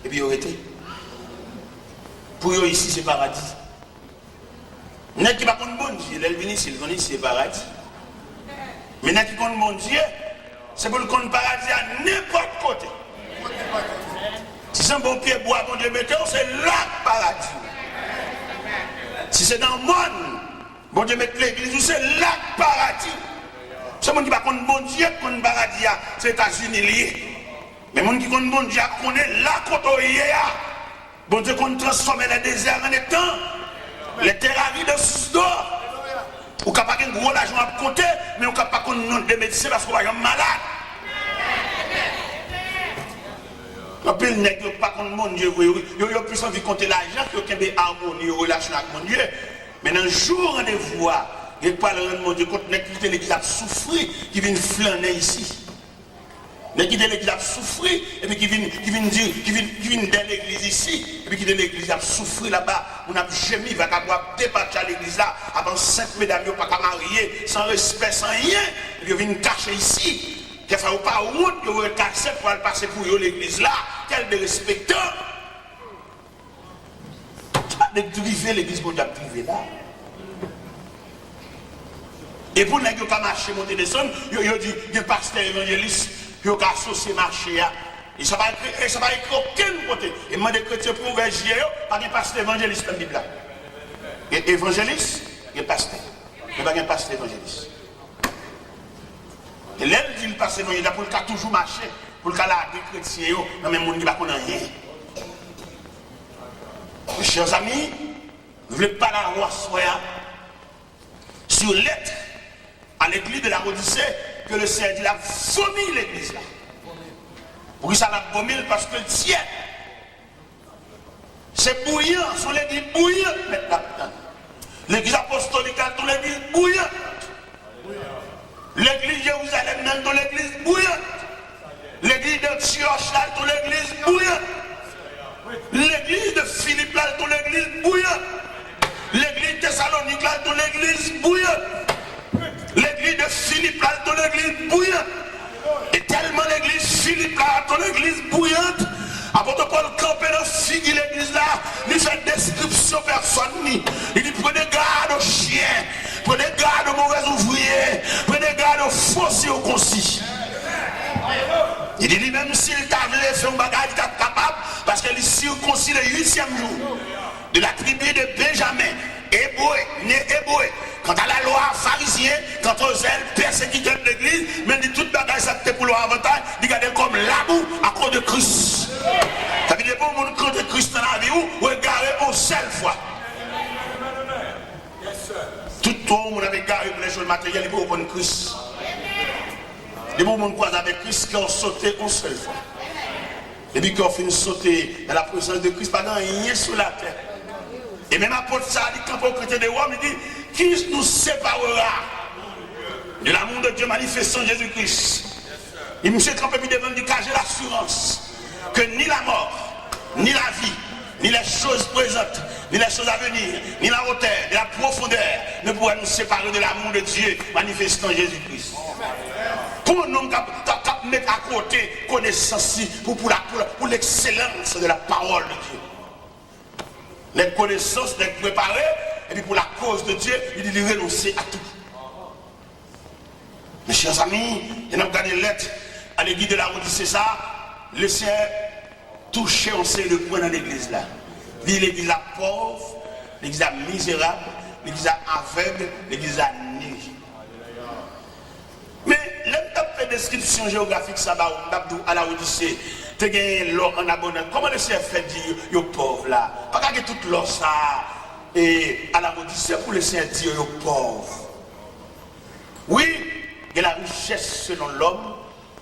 et puis ils ont été. Pour eux ici, c'est paradis. N'est-ce qui pas contre bon Dieu, ils viennent ici, ils vont ici, c'est paradis. Mais n'est-ce qui contre bon Dieu, c'est pour le contre paradis à n'importe côté. Si c'est un bon pied bois, bon Dieu, mettez, c'est là le paradis. Si c'est dans le monde, bon Dieu, mettez l'église, c'est là le paradis. C'est monde qui va contre bon Dieu, contre paradis, c'est les États-Unis liés. Mais monde qui contre bon Dieu, connaît là côté bon Dieu, qu'on transforme les déserts en étang, les terres arides en source d'or. Ou pas un gros argent à côté, mais on ne peut pas qu'on nom de médecin parce qu'on va être malade. Un peu le nègre, il pas contre mon Dieu, il a plus envie de compter l'argent que qu'il y ait harmonie, relation avec mon Dieu. Mais dans le jour rendez-vous, il parle de mon Dieu, quand l'église a souffert, qui vient flâner ici. L'église a souffert, et puis qui vient dire, qui vient dans l'église ici, et puis qui de l'église a souffert là-bas, on a jamais, il va avoir débattre à l'église là, avant 5 mesdames, il n'y a pas qu'à marier, sans respect, sans rien, et puis il vient cacher ici. Qu'il ne faut pas honte que vous taxez pour aller passer pour l'église là, quel de respectant. De driver l'église pour driver là. Et pour ne pas marcher, monter des sommes, il y a des pasteurs évangélistes qui ont associé marché. Et ça va écrire aucun côté. Et moi, des chrétiens pour ouvrir pas de pasteur évangéliste dans la Bible. Et évangéliste, il y a pasteur. Il n'y a pas de pasteur évangéliste. Et là, il dit le pasteur évangéliste pour le cas toujours marcher, pour le cas là, des chrétiens, dans le monde qui ne connaît rien. Mes chers amis, vous ne voulez pas la roi soya sur lettre à l'église de la Odyssée que le Seigneur dit, il a vomi l'église là. Pour ça l'a vomi parce que le ciel, c'est bouillant, son l'église bouillante maintenant. L'église apostolique, dans l'église bouillante. L'église Jérusalem, dans l'église bouillante. L'église d'Antioche, dans l'église bouillante. L'église de Philippe, dans l'église bouillante. L'église Thessalonique, dans l'église bouillante. L'église de Philippe, dans l'église bouillante. Et tellement l'église Philippe, dans l'église bouillante, apôtre Paul campé dans figue l'église là, il fait description personne. Il dit prenez garde aux chiens, prenez garde aux mauvais ouvriers, prenez garde aux fossiles aux concis. Il dit même s'il t'avait fait un bagage, il est capable, parce qu'il est circoncis le 8e jour de la tribu de Benjamin, hébreu, né hébreu. Quant à la loi pharisienne, quant aux zèles persécuteurs de l'église, même dit toute bagage ça pour leur avantage, il garde comme l'amour à cause de Christ. Ça veut dire que pour monde de Christ dans la vie, ou regarder une seule fois. Tout le monde avait garé pour les choses matérielles, il faut prendre Christ. Les gens croisent avec Christ qui ont sauté une seule fois. Et puis qui ont fini de sauter dans la présence de Christ, pas dans rien sur la terre. Et même apôtre ça dit quand on chrétien de Rome, il dit qui nous séparera de l'amour de Dieu manifestant Jésus-Christ. Et monsieur campé devant du cas, j'ai l'assurance que ni la mort, ni la vie, ni les choses présentes, ni les choses à venir, ni la hauteur, ni la profondeur ne pourraient nous séparer de l'amour de Dieu manifestant Jésus-Christ. Pour nous mettre à côté connaissance pour l'excellence de la parole de Dieu. Les connaissances, les préparer, et puis pour la cause de Dieu, il dit renoncer à tout. Mes chers amis, il y a regardé les lettres à l'église de la Odyssée, ça, le Seigneur touché on sait le point dans l'église là. Dit l'église à pauvre, l'église à misérable, l'église à aveugle, l'église à nu. Mais l'homme fait description géographique ça à la Odyssée. Tu as gagné l'or en abondance. Comment le Seigneur fait dire aux pauvres là? Pas gagner toute l'or ça et à la Odyssée pour le Seigneur dire aux pauvres. Oui, il y a la richesse selon l'homme,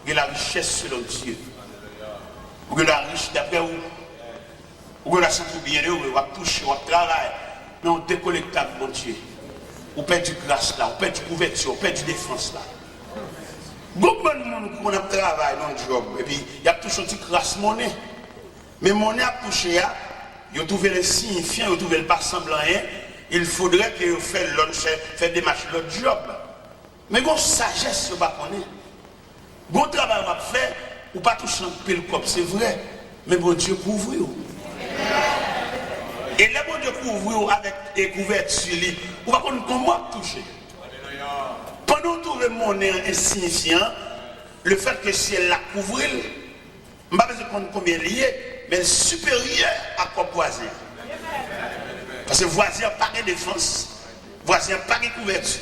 il y a la richesse selon Dieu. Ou la richesse d'après vous. Ou la santé bien heureux, ou va toucher, ou va travailler. Mais on décollectable, mon Dieu. On perd du grâce là, on perd du couverture, on perd du défense là. Beaucoup de monde qui a travaillé dans le job, et puis il y a toujours une petite grâce monnaie. Mais monnaie a touché, il a trouvé le signifiant, il a trouvé le pas semblant rien. Il faudrait que vous fassiez des marches l'autre job. Mais bon, sagesse, vous ne connaissez pas. Bon travail, on va faire, ou pas toucher un peu le cop, c'est vrai. Mais bon Dieu couvre. Et là, bon Dieu couvre avec des couvertures, on va comment toucher. Pendant tout le monde est insignifiant, le fait que si elle l'a couvert, je ne sais pas combien lié, mais supérieur à quoi voisin. Parce que voisin pas de défense, voisin pas de couverture,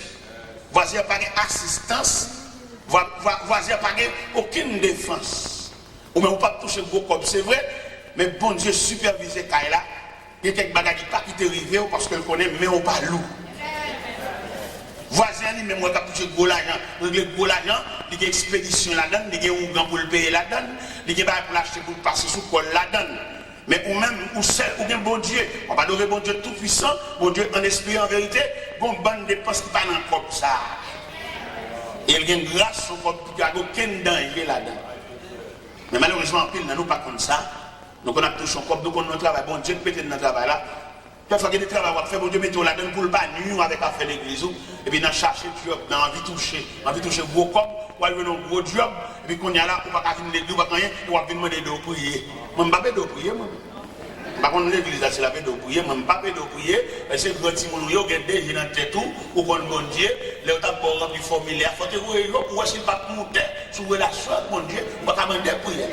voisin pas d'assistance, voisin pas aucune défense. Ou même pas toucher gros comme c'est vrai, mais bon Dieu supervise Kaila. Il y a quelques bagages qui te arrivent parce qu'elle connaît, mais on pas loup. Voisin, même moi, qui a gros l'argent, régler gros l'argent, il y a une expédition là-dedans, il y a un ougan pour le payer là-dedans, il y a un pour l'acheter pour passer sous col là-dedans. Mais ou même, ou seul, ou bien bon Dieu, on va adorer bon Dieu tout-puissant, bon Dieu en esprit, en vérité, bon bande de dépenses qui pas dans le corps ça. Et il y a une grâce au corps qui a aucun danger là-dedans. Mais malheureusement, en pile, nous pas comme ça. Donc on a touché un corps, nous on travail, bon Dieu peut-être dans le travail là. Parfois qu'il y a des travail à faire, bon Dieu mettez là-dedans pour le pas nuire avec affaire d'église. Et puis dans chercher job, dans envie de toucher gros corps, ou aller dans un gros job, et puis qu'on y a là, on va pas venir l'église, on va rien, on va venir demander de prier. Moi, je ne vais pas de prier, moi. Par contre, l'église, c'est la paix de prier, moi, je ne vais pas de prier, parce que quand tu as des gens dans tête tout, ou qu'on bon Dieu, les autres ont rempli le formulaire, il faut te voir, pour voir s'il ne va pas monter sur la relation avec mon Dieu, on va demander de prier.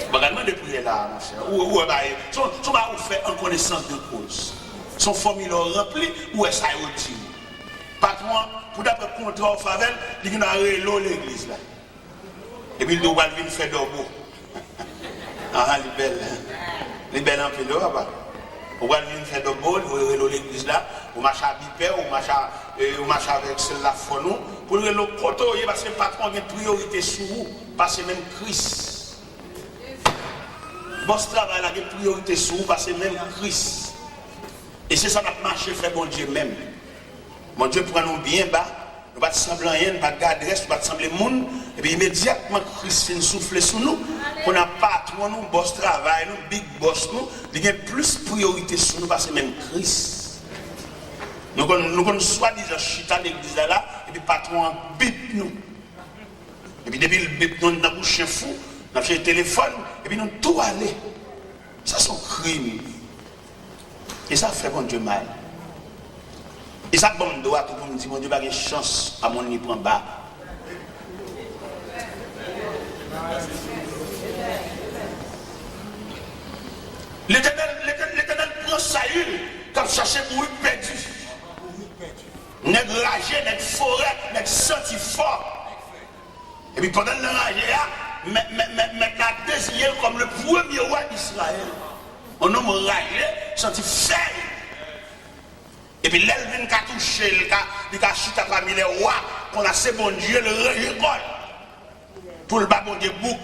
On va demander de prier là, mon cher. Ou on va faire en connaissance de cause. Son formulaire rempli, ou est-ce qu'il y a dit? Patron, pour d'après contrat au Favel, il y a l'église là. Et puis il doit venir faire d'orbeau. Ah, les belles en fait là-bas. On va venir faire d'orbeau, il va l'église là, on marche à bipé, on marche avec celle-là fourneau. Pour le côté, parce que le patron a une priorité sur vous, parce que même Christ. Boss travail a une priorité sur vous, parce que même Christ. Et c'est ça qui a marché, fait bon Dieu même. Mon Dieu prend nous bien bas. Nous ne sembler rien, nous ne garder reste, nous ne sembler monde. Et puis immédiatement, Christ vient souffler sur nous. On n'a pas trop nous, boss travail, nous, big boss nous. Il y a plus priorité sur nous parce que même Christ. Nous avons soi-disant chita l'église là, et puis patron bip nous. Et puis depuis le bip nous, nous avons un chien fou, nous avons un téléphone, et puis nous tout aller. Ça c'est un crime. Et ça fait bon Dieu mal. Et ça, bon, doit tout pour me dire, mon Dieu, pas de chance à mon niveau en bas. L'Éternel prend Saül comme chercher pour lui perdu. Nèg ragé, nèg forêt, nèg senti fort. Et puis pendant le ragé, mais a désigné comme le premier roi d'Israël. Un homme ragé, senti faible. Et puis l'Elvin qui a touché, il a chuté parmi les rois, qu'on a ce bon Dieu, le récolte. Pour le bas bon Dieu bouc.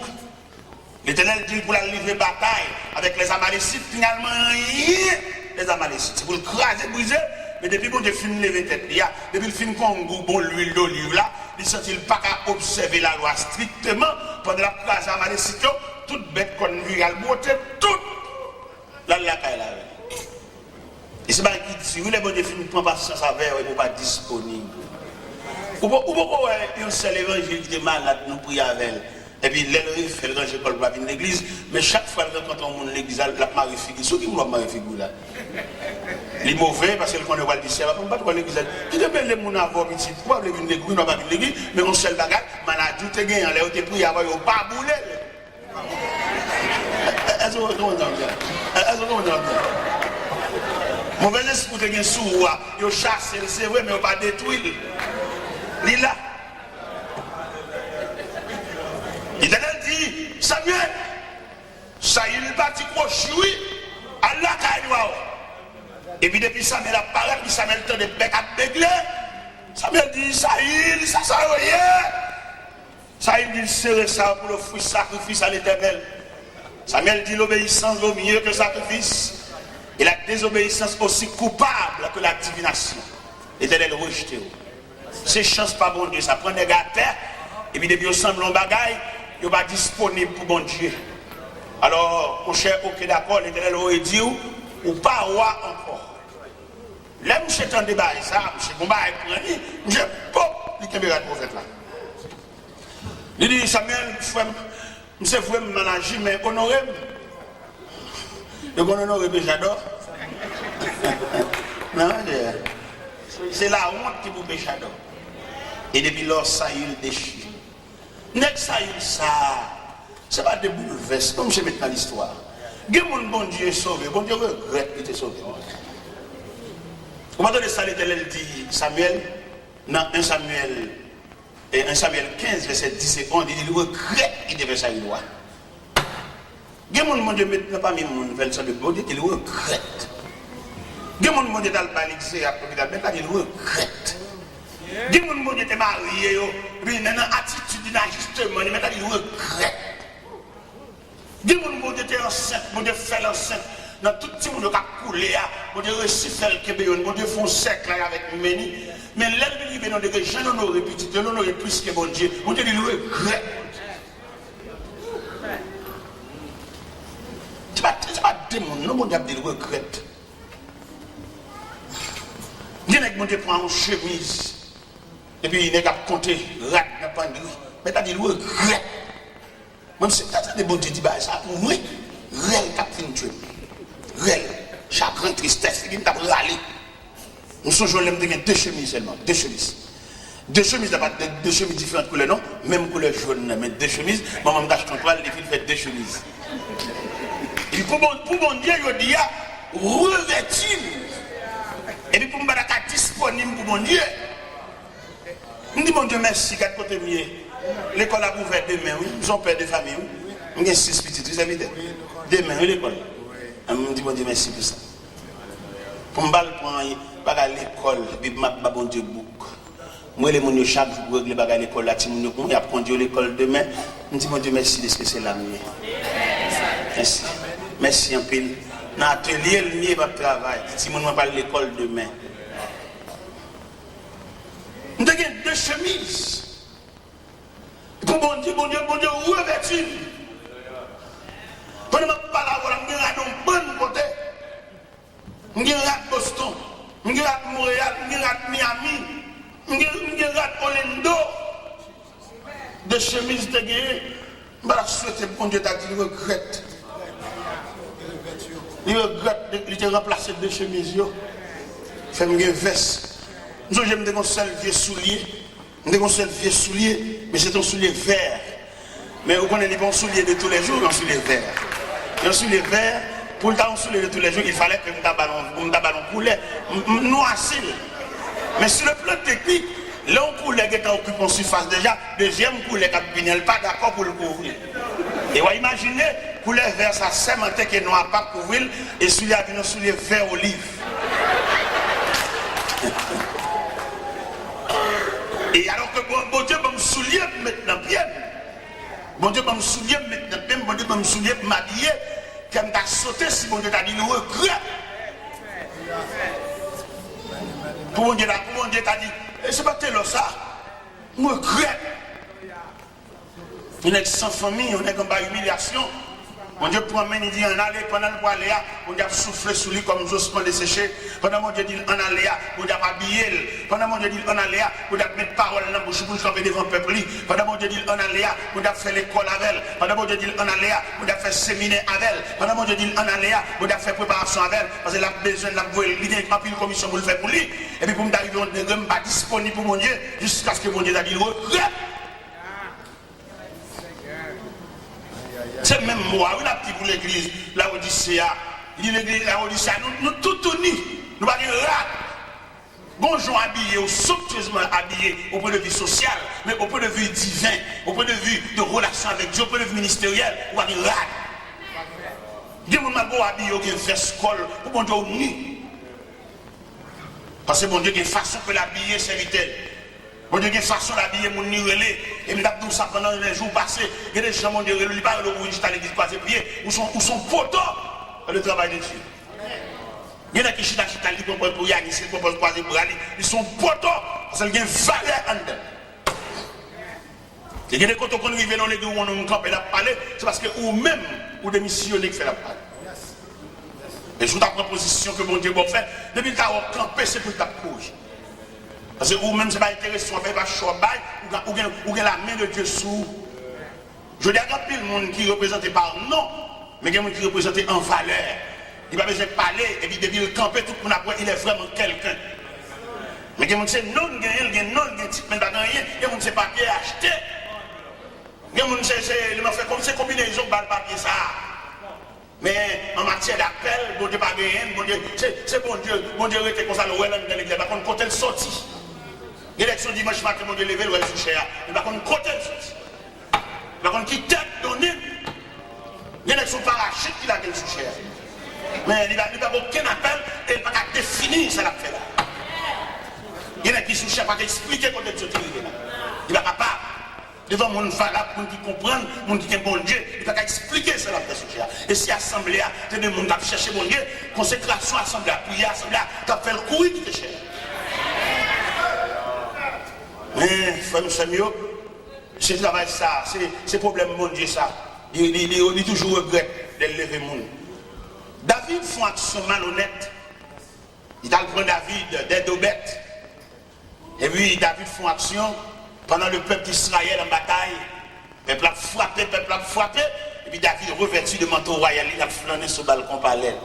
L'Éternel dit pour la livrer bataille avec les Amalécites, finalement rien. Les Amalécites, c'est pour le craser, briser. Mais depuis bon Dieu finit lever tête, depuis le fin qu'on bon l'huile d'olive là, il ne sent pas qu'à observer la loi strictement pendant la crasse Amalécites, toute bête qu'on vit à beauté, toute la caille là. Et c'est pas qui dit, si vous les bon Dieu ne prend pas patience avec vous, il ne pas disponible. Ou pourquoi un seul évangile qui est malade, nous prions avec elle. Et puis, l'élève fait le grand école pour venir à l'église, mais chaque fois que rencontre un monde l'église, la marie figure. Ceux qui me voient marie figure là. Les mauvais, parce que le connaît pas le disciple, on ne peut pas l'église. Qui te les gens avoir petit, pourquoi vous venir l'église, on ne va pas venir l'église, mais on seul bagage, malade, tu es gagné, on te prie avant, on pas bouler. Est-ce que vous comprenez? Est-ce que vous comprenez? Mauvais esprit qui est sous roi, il chasse, c'est vrai, mais il ne pas détruire. Il est là. Il dit, Samuel, ça il est parti crochuer, Allah kaïwa. Et puis depuis Samuel apparaît, puis Samuel tend des becs à bégler. Samuel dit, Saïl, ça rien. Saïl dit, c'est ça pour le fruit sacrifice à l'Éternel. Samuel dit, l'obéissance vaut mieux que le sacrifice. Et la désobéissance aussi coupable que la divination. L'Éternel rejeté. C'est chance pas bon Dieu, ça prend des gars à terre, et puis depuis au semble en bagaille, il n'est pas disponible pour bon Dieu. Alors, mon cher, ok d'accord, l'Éternel aurait dit, ou pas roi encore. Là, je suis en débat, ça, je suis combat avec lui, je suis pas, il est le prophète là. Il dit, Samuel, Monsieur vous me manager, mais honoré. Donc on honore Péchador. Non, c'est la honte qui vous Péchador. Et depuis lors, ça il déchire. N'est-ce ça il ça? C'est pas de bouleverse, comme je mets dans l'histoire. Mon bon Dieu est sauvé, bon Dieu regrette qu'il était sauvé. Comment donner ça l'Éternel dit Samuel, dans 1 Samuel 15, verset 10 et 11, il regrette qu'il devait ça il doit. Mon Dieu maintenant pas même mon verset de bon Dieu, il regrette. Mon Dieu dans le balixé à maintenant il regrette. Mon Dieu était marié, puis dans l'attitude d'ajustement, maintenant il regrette. Mon Dieu était enceinte, mon Dieu fait l'enceinte. Dans tout le monde qui a coulé, mon Dieu réussit à faire le Québec, mon Dieu font cercle avec Méni. Mais l'ennemi qui veut que je l'honorerai petit, je l'honorerai plus que mon Dieu. Mon Dieu il regrette. C'est pas démon, non, mon Dieu il regrette. Mon Dieu prend une chemise, et puis il n'est qu'à compter, rat, n'a pas de mais t'as dit il regrette. Même si t'as des bons Dieu dit ça pour moi, réel capitaine Dieu. Réel, chagrin, tristesse, il t'a râlé. Nous sommes jeunes, nous avons deux chemises seulement, deux chemises. Deux chemises, deux chemises différentes couleurs, non? Même couleur jaune, mais deux chemises. Maman me cache ton toile, les filles fait deux chemises. Et pour mon Dieu, il dit, revêtir. Et puis pour me battre disponible pour mon Dieu. Je dis mon Dieu merci, quatre côtés mieux. L'école a ouvert demain, oui. Nous sommes père de famille, oui. Nous avons 6 petites, vous savez. Demain, oui, l'école. Je dis mon Dieu merci pour ça. Pour me battre pour à l'école, puis je vais bon Dieu bouc. Moi, les gens chaque jour régler à l'école, là, si je vais conduire l'école demain, je dis mon Dieu merci de ce que c'est là. Merci. Merci un peu. Dans l'atelier, le va travail. Si je vais parler à l'école demain. Nous avons deux chemises. Pour bon Dieu, revêtir. Quand je parle, je vais un bon côté. Je vais à Boston, je vais à Montréal, je vais à Miami, je vais à Orlando. Deux chemises de guerre. Je vais souhaiter que bon Dieu t'a dit, il regrette. Il regrette, il a remplacé deux chemises. Fait une veste. Nous avons un seul vieux soulier. Nous un seul vieux soulier, mais c'est un soulier vert. Mais vous connaissez les bons souliers de tous les jours, un soulier vert. Un soulier vert, pour le temps, un soulier de tous les jours, il fallait que nous ballon coulait, noircil. Mais sur le plan technique, l'on coulait qui est occupé en surface déjà, deuxième coulait qui n'est pas d'accord pour le couvrir. Et vous imaginez, couleur vert, ça sémenté qui est noir pas couvrir, et celui a un soulier vert olive. Et alors que bon Dieu va me soulier maintenant bien. Bon Dieu va me soulier maintenant bien. Bon Dieu va me soulier m'habiller. Comme t'as sauté si bon Dieu t'a dit nous regret. Pour bon Dieu t'a dit, c'est pas tel ça. Nous regret. On est sans famille, on est comme par humiliation. Mon Dieu promène, il dit en aller, pendant le aller, on a soufflé sous lui comme Jospin desséché. Pendant mon Dieu dit en aller, on a habillé. Pendant mon Dieu dit en aller, on a mis parole dans la bouche pour camper devant le peuple. Pendant mon Dieu dit en aller, on a fait l'école avec elle. Pendant mon Dieu dit en aller, on a fait séminaire avec elle. Pendant mon Dieu dit en aller, on a fait préparation avec elle. Parce qu'elle a besoin de la voir, il a rempli une commission pour le faire pour lui. Et puis pour me d'arriver, on n'est pas disponible pour mon Dieu, jusqu'à ce que mon Dieu a dit regrette. C'est même moi, oui, la petite pour l'église, la Odyssée, l'église, la Odyssée, nous tous unis, nous ne pas dire là. Bonjour habillés, ou somptueusement habillés au point de vue social, mais au point de vue divin, au point de vue de relation avec Dieu, au point de vue ministériel, on va dire là. Dieu m'a dit habillé qui fait scole, pour bon Dieu uni. Parce que bon Dieu a une façon de l'habiller, serviteur. Bon Dieu, il y a une façon d'habiller mon nirelé. Et je me dis ça pendant les jours passés. Il y a des gens qui ont dit pas le rouge à l'église croisée pied. Où sont potos le travail de Dieu. Il y en a qui chita li propose pour Yannis, qui propose croiser pour aller. Ils sont potos parce qu'il y a une valeur en dedans. Il y a des côtés qu'on arrive dans l'église où on campe et la parler, c'est parce que vous-même, vous démissionnez qui fait la parole. Et sous ta proposition que mon Dieu va faire, depuis que tu as campé, c'est pour ta couche. Parce que vous-même, ce n'est pas intéressant, vous ne faites pas choix, ou la main de Dieu sous. Je dis à grand pile monde qui représente par nom, mais il y a des gens qui représentent en valeur. Il va besoin de parler, et puis depuis le camper, tout le monde après, il est vraiment quelqu'un. Mais il y a des gens qui disent non, il y a non, il y a type, mais il y a des gens qui ne pas qui acheter. Il y a des gens qui fait comme ces combinaisons, bal papier ça. Mais en matière d'appel, bon Dieu pas gagné, bon Dieu, c'est bon Dieu était comme ça, le ouais dans l'église, par contre, quand elle sortit. L'élection dimanche matin, mon Dieu levé, le ouais sous cher. Mais par contre, quand elle sortit. Par contre, qui tête donnée, l'élection parachute qui l'a gagné sous cher. Mais il n'a pas aucun appel et il n'a pas définir ce qu'il a fait là. Il y en a qui sous cher, pas expliquer comment elle sortit là. Il n'est pas capable. Devant mon valable, mon qui comprend, mon qui est bon Dieu, il n'a pas expliquer ce qu'il a fait sous cher. Et si l'assemblée, c'est des gens qui ont cherché bon Dieu, consécration, assemblée, prière, assemblée, qui a fait le courir qui est cher. Mais, frère, nous sommes mieux. C'est travail ça, c'est problème mon Dieu ça. Il toujours regrette de lever le monde. David fait une action malhonnête. Il a pris David des deux bêtes. Et puis David fait une action pendant le peuple d'Israël en bataille. Le peuple a frappé. Et puis David revêtu de manteau royal, il a flâné sur le balcon parallèle.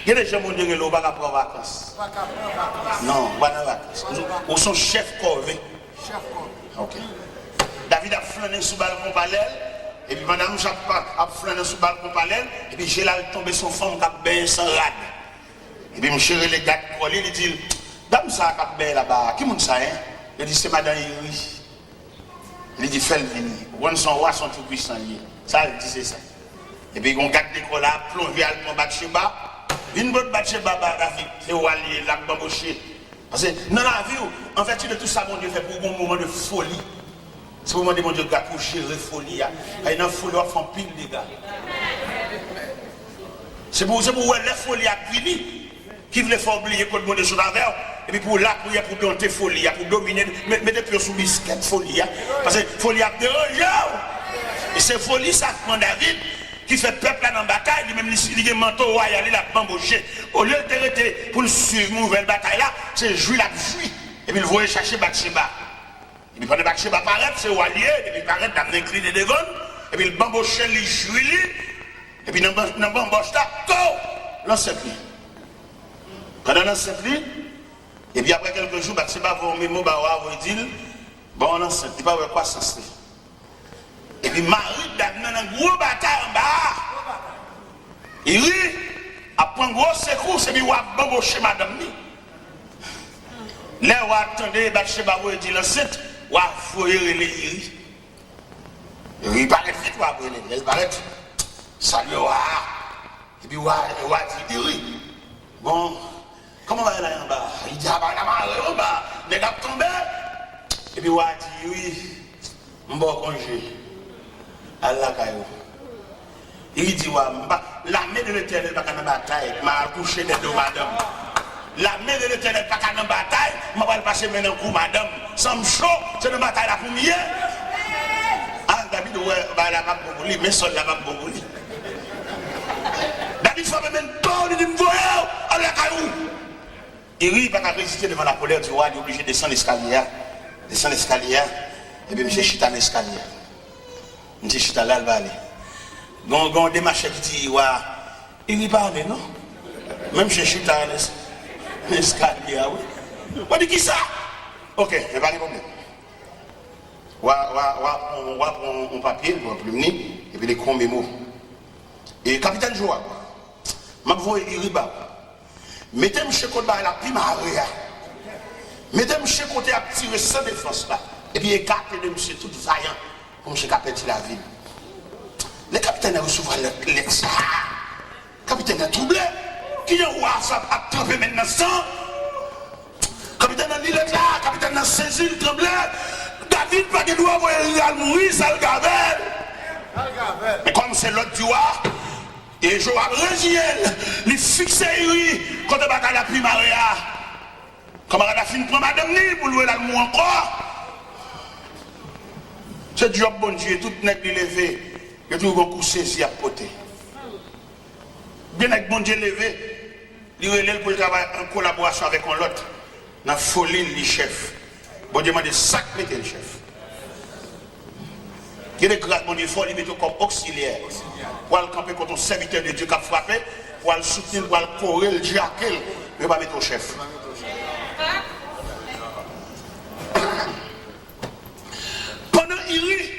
Il y a des gens qui ont dit que l'on va pas prendre vacances. Non, pas de vacances. Ou son chef corvée. Ok. David a flâné sur le balcon parallèle. Et puis madame a flâné sur le balcon parallèle. Et puis j'ai là tombé son femme qui a bien sans rade. Et puis monsieur les gars collés, il dit, dame ça qui a bien là-bas, qui monte ça hein? Il dit c'est madame Iri. Il dit fais le venir. On son roi son tout puissant lié. Ça il dit c'est ça. Et puis on garde l'école là, plongé à le Bathsheba. Une bonne Bathsheba David, c'est où aller là bamboché. Parce que dans la vie, en fait, de tout ça, mon Dieu fait pour un moment de folie. C'est pour demander mon Dieu pour gérer folie. Il y a une folie qui fait pile les gars. C'est pour la folie à fini. Qui voulait faire oublier que le monde est sur la verre. Et puis pour la prière, pour dompter folie, pour dominer, mettre pied sous biscuit folie. Parce que folie a dérangé. Et c'est folie, ça prend David. Qui fait peuple là dans la bataille, lui-même il a un manteau royal, il a bamboché. Au lieu de rester pour suivre une nouvelle bataille là, c'est jouer la vie. Et puis il voulait chercher Bathsheba. Et puis pendant Bathsheba paraît, c'est Walier, et puis il paraît dans l'incliné devant, et puis il bamboché, il jouit, et puis dans le bamboche là, l'enceinte. Pendant l'enceinte, et puis après quelques jours, Bathsheba va au mémo, va dire, bon l'enceinte, il va voir quoi ça se fait. Et puis Marie dans une grosse bataille en bas. Il après un gros secours, c'est lui qui a bamboché madame. Là, on attendait, Bathsheba va dire l'enceinte, on a foyé les Iri. Il paraît vite, il paraît, salut, et puis on a dit Iri. Bon, comment va aller en bas? Il dit, ah bah, la en bas, les gars tombés. Et puis on a dit, oui, on va congé. Allah Kayo. Il dit, l'armée de l'Éternel n'est pas dans la bataille, m'a couché des deux madame. L'armée de l'Éternel n'est pas dans la bataille, m'a pas passer maintenant coup madame. Sans me chaud, c'est une bataille la première. Ah, David, ouais, la map pour lui, mais seul la map pour lui. David fait même peur, il dit, voyez, Allah Kayo. Il n'a pas résister devant la colère du roi, il est obligé de descendre l'escalier. Descendre l'escalier, et puis M. Chita l'escalier. Je suis allé à aller. Gon des machins qui disent, il n'y parle, non? Même chez Chita, l'escalier, oui. On dit qui ça? Ok, il n'y a pas de problème. On va prendre un papier, on va plumer, et puis les grands mémos. Et capitaine Joa, je vais vous dire, mettez-moi chez côté la primaire. Mettez-moi chez côté à tirer sans défense là. Et puis écartez de monsieur tout vaillant. Comme je capitaine la ville. Le capitaine a reçu l'ex. Le capitaine a troublé. Qui est roi ça a trempé maintenant sang? Le capitaine a dit là, le capitaine a saisi le tremblé. David pas de doigt voir mourir, ça le gabelle. Mais comme c'est l'autre du roi, et Joab Régiel, il fixe quand il va à la primaria. Comment il a fini pour madame ni pour louer l'amour encore? C'est job bon Dieu, tout n'est pas levé, il y a tout un coup saisi à poter. Bien avec bon Dieu levé, il relève pour travailler en collaboration avec l'autre, dans la folie du chef. Bon Dieu m'a dit sac mettez le chef. Il y a des grâces, mon Dieu, il faut les mettre comme auxiliaire. Pour le camper contre un serviteur de Dieu qui a frappé, pour le soutenir, pour le courir, le diaquer, mais pas mettre au chef. Pendant Iri,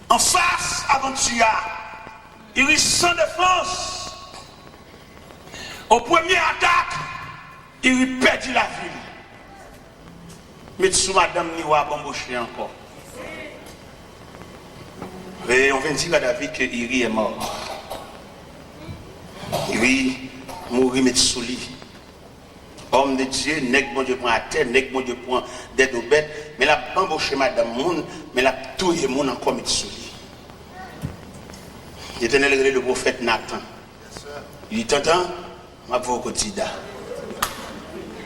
en face avant Tia, Iri sans défense. Au premier attaque, Iri perdit la ville. Mais sous madame Niwa bambouché encore. Et on vient dire à David que Iri est mort. Iri mourit mais sous lui. Homme de Dieu, nèg bon Dieu prend à terre, nèg bon Dieu prend des deux bêtes, mais la bambouché madame moun, mais la touille moun encore met sous lui. L'Éternel est le prophète Nathan. Il dit t'entends, ma voix au quotidien.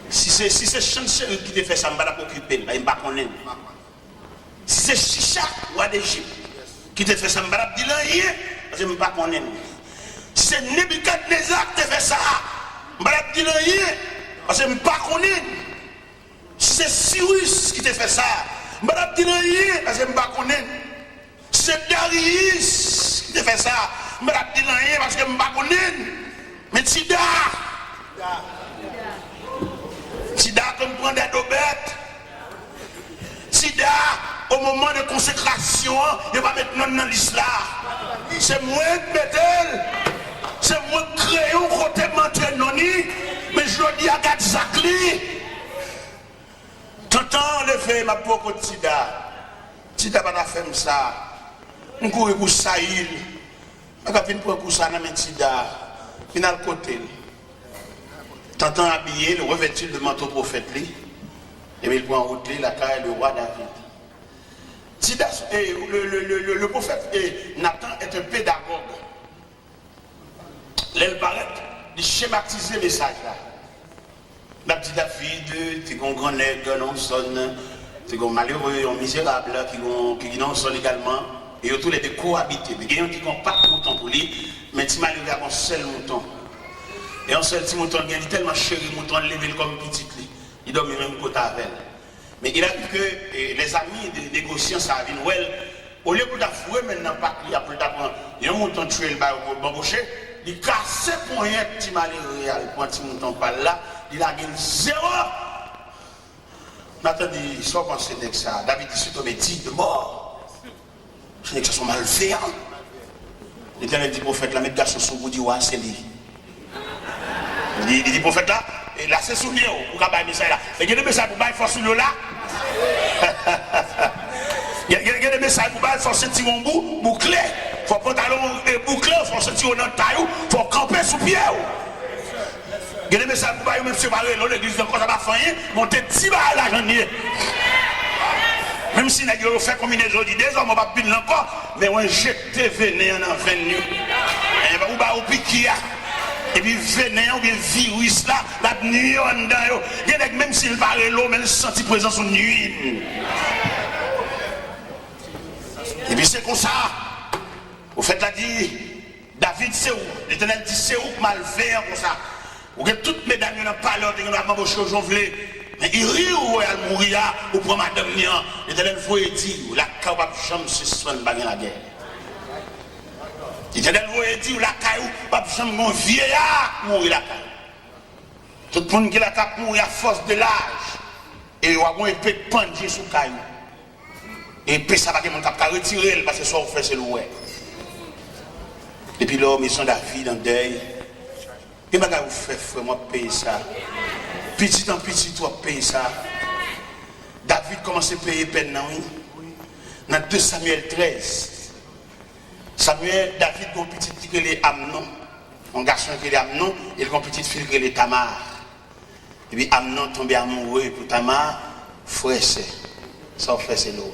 Si c'est chanceux qui te fait ça, je ne vais pas t'occuper, je ne vais pas connaître. Si c'est Chicha, roi d'Égypte, qui te fait ça, je ne vais pas dire rien, je ne vais pas connaître. Si c'est Nebuchadnezzar qui te fait ça, je ne vais pas dire rien, parce que je ne vais pas connaître. Si c'est Cyrus qui te fait ça, je ne vais pas dire rien, parce que je ne vais pas connaître. Si c'est Darius qui te fait ça, je ne vais pas dire rien, parce que je ne vais pas connaître. Mais Tida, qu'on prend des deux bêtes. Sida, au moment de consécration, il va mettre non dans l'islam. C'est moi qui mets, c'est moi qui crée un côté menteur noni, mais je dis à Gatzakli. T'entends le fait, ma pauvre Sida. Sida va faire ça. On court pour Saïl. Je vais venir pour ça dans Sida. Final côté. T'entends habillé, le revêtir de manteau prophète, et puis il prend en route la carrière du roi David. Le prophète Nathan est un pédagogue. L'aile paraît, il schématise le message là. La petite David, tu as un grand nègre, non sonne, tu as un malheureux, un misérable, qui non sonne également, et tous les deux cohabiter. Mais il y a un qui n'a pas de mouton pour lui, mais tu malheureux a un seul mouton. Et un seul petit mouton, il est tellement chéri, mouton levé comme petit lit. Il dormit même côté avec elle. Mais il a dit que les amis de négociants, ça a vu Noël. Au lieu d'avouer maintenant, pas qu'il y a plus d'apprendre, il y a un mouton tué le bas au bambouché, il casse pour un petit malheureux, pour un petit mouton pas là, il a gagné 0. Maintenant, il soit pensé que ça. David dit, c'est tombé 10 de mort. Ce n'est que ça sont malfaisants. L'Éternel dit, prophète, la mettre garçon sous vous dit, ouais, c'est lui. Il dit prophète là, et là c'est souvenir pour qu'il y ait des messages là. Il y a des messages pour qu'il force là. Il y a des messages pour qu'il force un petit bout bouclé. Il faut pantalon bouclé, il faut sortir dans le taille, il faut camper sous pied. Il y a des messages pour qu'il même séparer l'église de quoi ça va faire, monter 10 balles à la journée. Même si nous avons fait combinaison des hommes, on va pas encore, mais on jette vénéen en venu. Et on va au piquer. Et puis vénéen ou bien virus là, la nuit en dedans. Il y a même s'il parle l'eau, mais il sent présence en nuit. Et puis c'est comme ça. Au fait, là dit, David c'est où? L'Éternel dit c'est où mal faire comme ça. Ou que toutes mes dames n'ont pas l'heure, ils n'ont pas embauché aujourd'hui. Mais il rit ou elle mourit, ou pour madame Nian. L'Éternel vous dit, la capable chambre se soigne pas la guerre. L'Éternel vous dit, la caillou, pas chambre mon vieillard mourir la caillou. Tout le monde qui la cap mourir à force de l'âge. Et il a un épée de pendier sous caillou. Et puis ça va que mon cap retirer parce que soit on fait c'est le ouais. Et puis l'homme, ils sont David en deuil. Et bien, vous faites, frère, moi, payer ça. Petit en petit, toi, payer ça. David commence à payer peine, non? Dans 2 Samuel 13. David a une petite fille qui est Amnon. Un garçon qui est Amnon, et une petite fille qui est Tamar. Et puis Amnon tombe amoureux pour Tamar, frère, c'est. Ça, frère, c'est l'eau.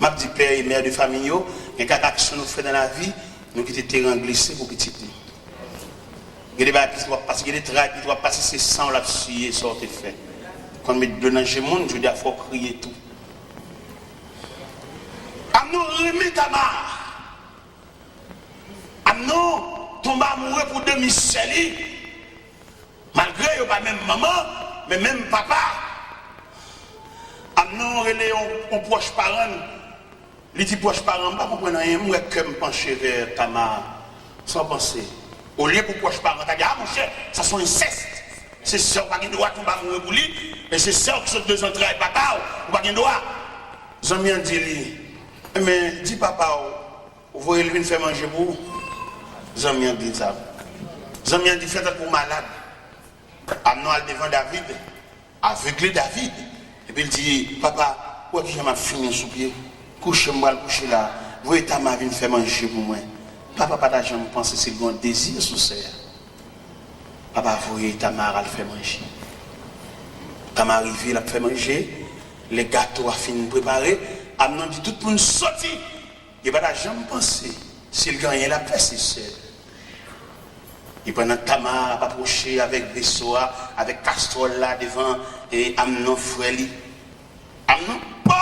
Je dis, père et mère de famille, il y a des actions nous faisons dans la vie, nous qui étions terrain glissé pour petit. Il y a des choses qui passer, il y a des traits qui doivent passer, c'est sans la suyer, ça te fait. Quand on met de danger monde, je dis, il faut crier tout. Amnon remet Tamar. Amnon tombe amoureux pour demi-sel. Malgré qu'il n'y a pas même maman, mais même papa. Amnon relève un proche parent. Les petits proches parents, pas comprendre rien, moi que me pencher vers Tamar, sans penser. Au lieu pour proches parents, t'as dit, ah mon cher, ça sont incestes. C'est ça, on n'a pas de droit, on va mourir pour lui, mais c'est ça qui sont deux entrailles, papa, on n'a pas de droit. Zami a dit, mais dis papa, vous voyez lui faire manger pour vous. Zami a dit ça. Zami a dit, faites pour malade. Amenons à devant David, aveuglé David. Et puis il dit, papa, où est-ce que j'ai fini sous pied? Couchez-moi, couchez là. Vous voyez ta mère vient faire manger pour moi. Papa, pas d'argent, je pense que c'est un désir sous ça. Papa, vous voyez ta mère à le faire manger. Ta mère arrive, elle a fait manger. Les gâteaux a fini de préparer. Amenons dit tout le monde sorti. Il n'y a pas d'argent, je pense. S'il gagne la paix, c'est seul. Et pendant que Tamar a approché avec Bessoa, avec Castrol là devant, et Amnon frère. Amnon, pop!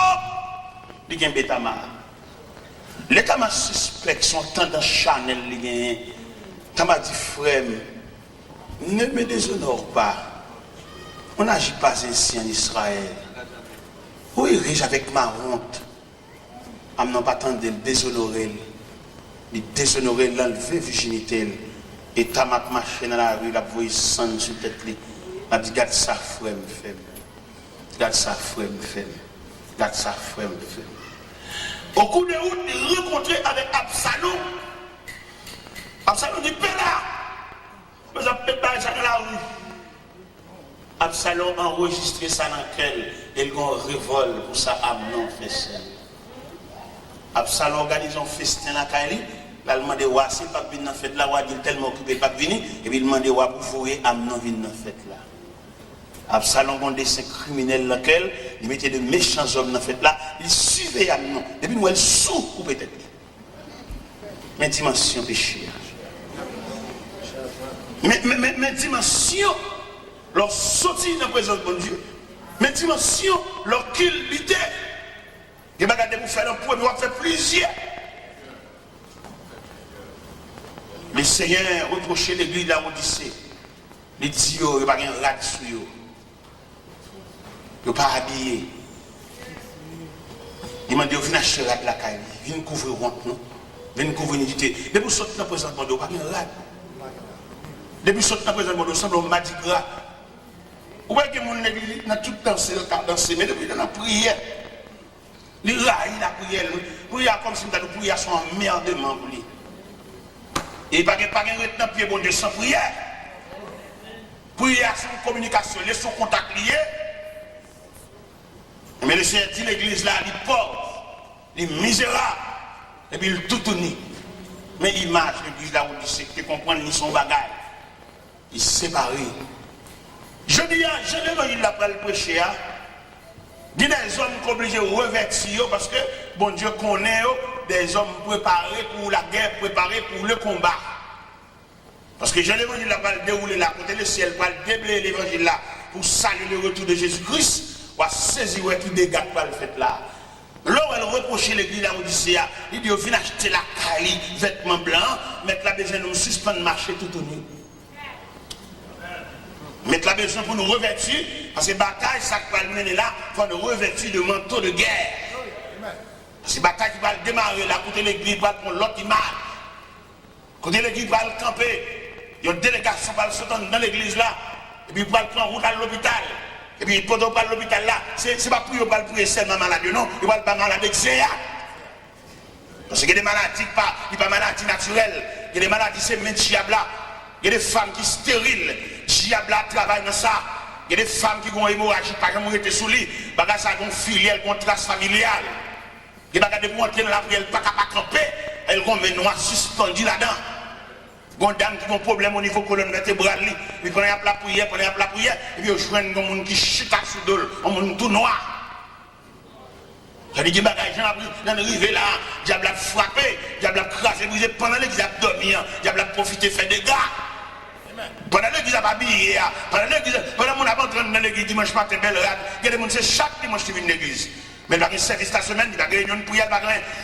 Il y a un Tamar. Les Tamar suspects sont tendance Chanel. Tamar dit, frère, ne me déshonore pas. On n'agit pas ainsi en Israël. Où irai-je avec ma honte? Amnon pas tant de le déshonorer. Il déshonorer l'enlever virginité. Et Tamar marché dans la rue, la voix sonne sur la tête. Il a dit, garde ça, frère, me fait. Garde ça, frère, me fait. Garde ça, frère, me fait. Au cours de route, il rencontré avec Absalom. Absalom dit, Péla. Mais ça peut pas ça dans la rue. Absalom a enregistré ça dans lequel il y a un révolte pour ça, Amnon fait ça. Absalom organise un festin à Kaili. Il a demandé à si pas venir dans la fête là, il est tellement occupé pas venir, et puis il a demandé à pour voir Amnon venir dans la fête là. Absalom a un dessin criminel lequel il mettait de méchants hommes dans la fête là, il suivait Amnon. Depuis nous, elle sous ou peut-être. Mais dimension péché. Mais dimension, leur sortie dans la présence de bon Dieu. Mais dimension, leur culpité. Il va regarder pour faire un point, mais on va faire plusieurs. Le Seigneur reprochait l'église de la Odyssée. Il dit, il n'y a pas de rad sur eux. Il n'y a pas habillé. Il m'a dit, viens acheter rad la caille. Viens couvrir honte, non? Viens couvrir l'unité. Depuis que sortir dans la présence de Dieu, il n'y a pas de rad. Depuis que sortir dans la présence de Dieu, il semble un mardi gras. Vous voyez que mon église n'a tout dansé, mais depuis dans la prière. Il raille la prière. Prière comme si nous avons prière son emmerdement pour lui. Et il n'y a pas de retenant pied bon Dieu sans prière. Prière sans communication, sans contact lié. Mais le Seigneur dit l'église là, il est pauvre, il est misérable, et puis il est tout uni. Mais image l'église là où il sait que comprendre ni son bagage. Il est séparé. Je dis, je l'évangile là pour le prêcher. Il y a des hommes qui sont obligés de revêtir parce que bon Dieu connaît des hommes préparés pour la guerre, préparés pour le combat. Parce que je l'évangile là va dérouler là, côté le ciel, va déblayer l'évangile là pour saluer le retour de Jésus-Christ, va saisir tout dégât pour le fait là. Là où elle reprochait l'église là, il dit, viens acheter la caille, vêtements blancs, mettre la besoin de nous suspendre marcher tout au nu. Mettre la besoin pour nous revêtir, parce que bataille, ça va mener là, il faut nous revêtir de manteau de guerre. Parce que bataille qui va démarrer là, côté l'église va prendre l'autre image. Côté l'église va le camper, il y a une délégation qui va le sauter dans l'église là, et puis il va le prendre route à l'hôpital. Et puis pendant qu'on va à l'hôpital là, c'est pas pour le prier seulement malade, non, il va le pas malade avec Zéa. Parce qu'il y a des maladies, pas maladies naturelles, il y a des maladies, c'est même chiabla. Il y a des femmes qui sont stériles, Diabla travaille dans ça. Il y a des femmes qui ont une hémorragie, par exemple, qui ont été sous lit, ça a une filiale, une trace familiale. Il y a des gens qui ont la prière, pas capable de camper, elles ont des noirs suspendus là-dedans. Il y a des dames qui ont un problème au niveau colonne vertébrale, ils prennent la prière, et puis ils jouent un monde qui chute sous l'eau, un monde tout noir. Il y a des gens qui ont arrivé là, diable a frappé, diable a crasé, brisé, pendant l'église a dormi, diable a profité, fait des gars. Pendant l'église a habillé, pendant mon abandon dans l'église dimanche matin, belle rade, il y a des gens qui chaque dimanche qui viennent à l'église. Mais il y a un service la semaine, il y a une réunion de prière,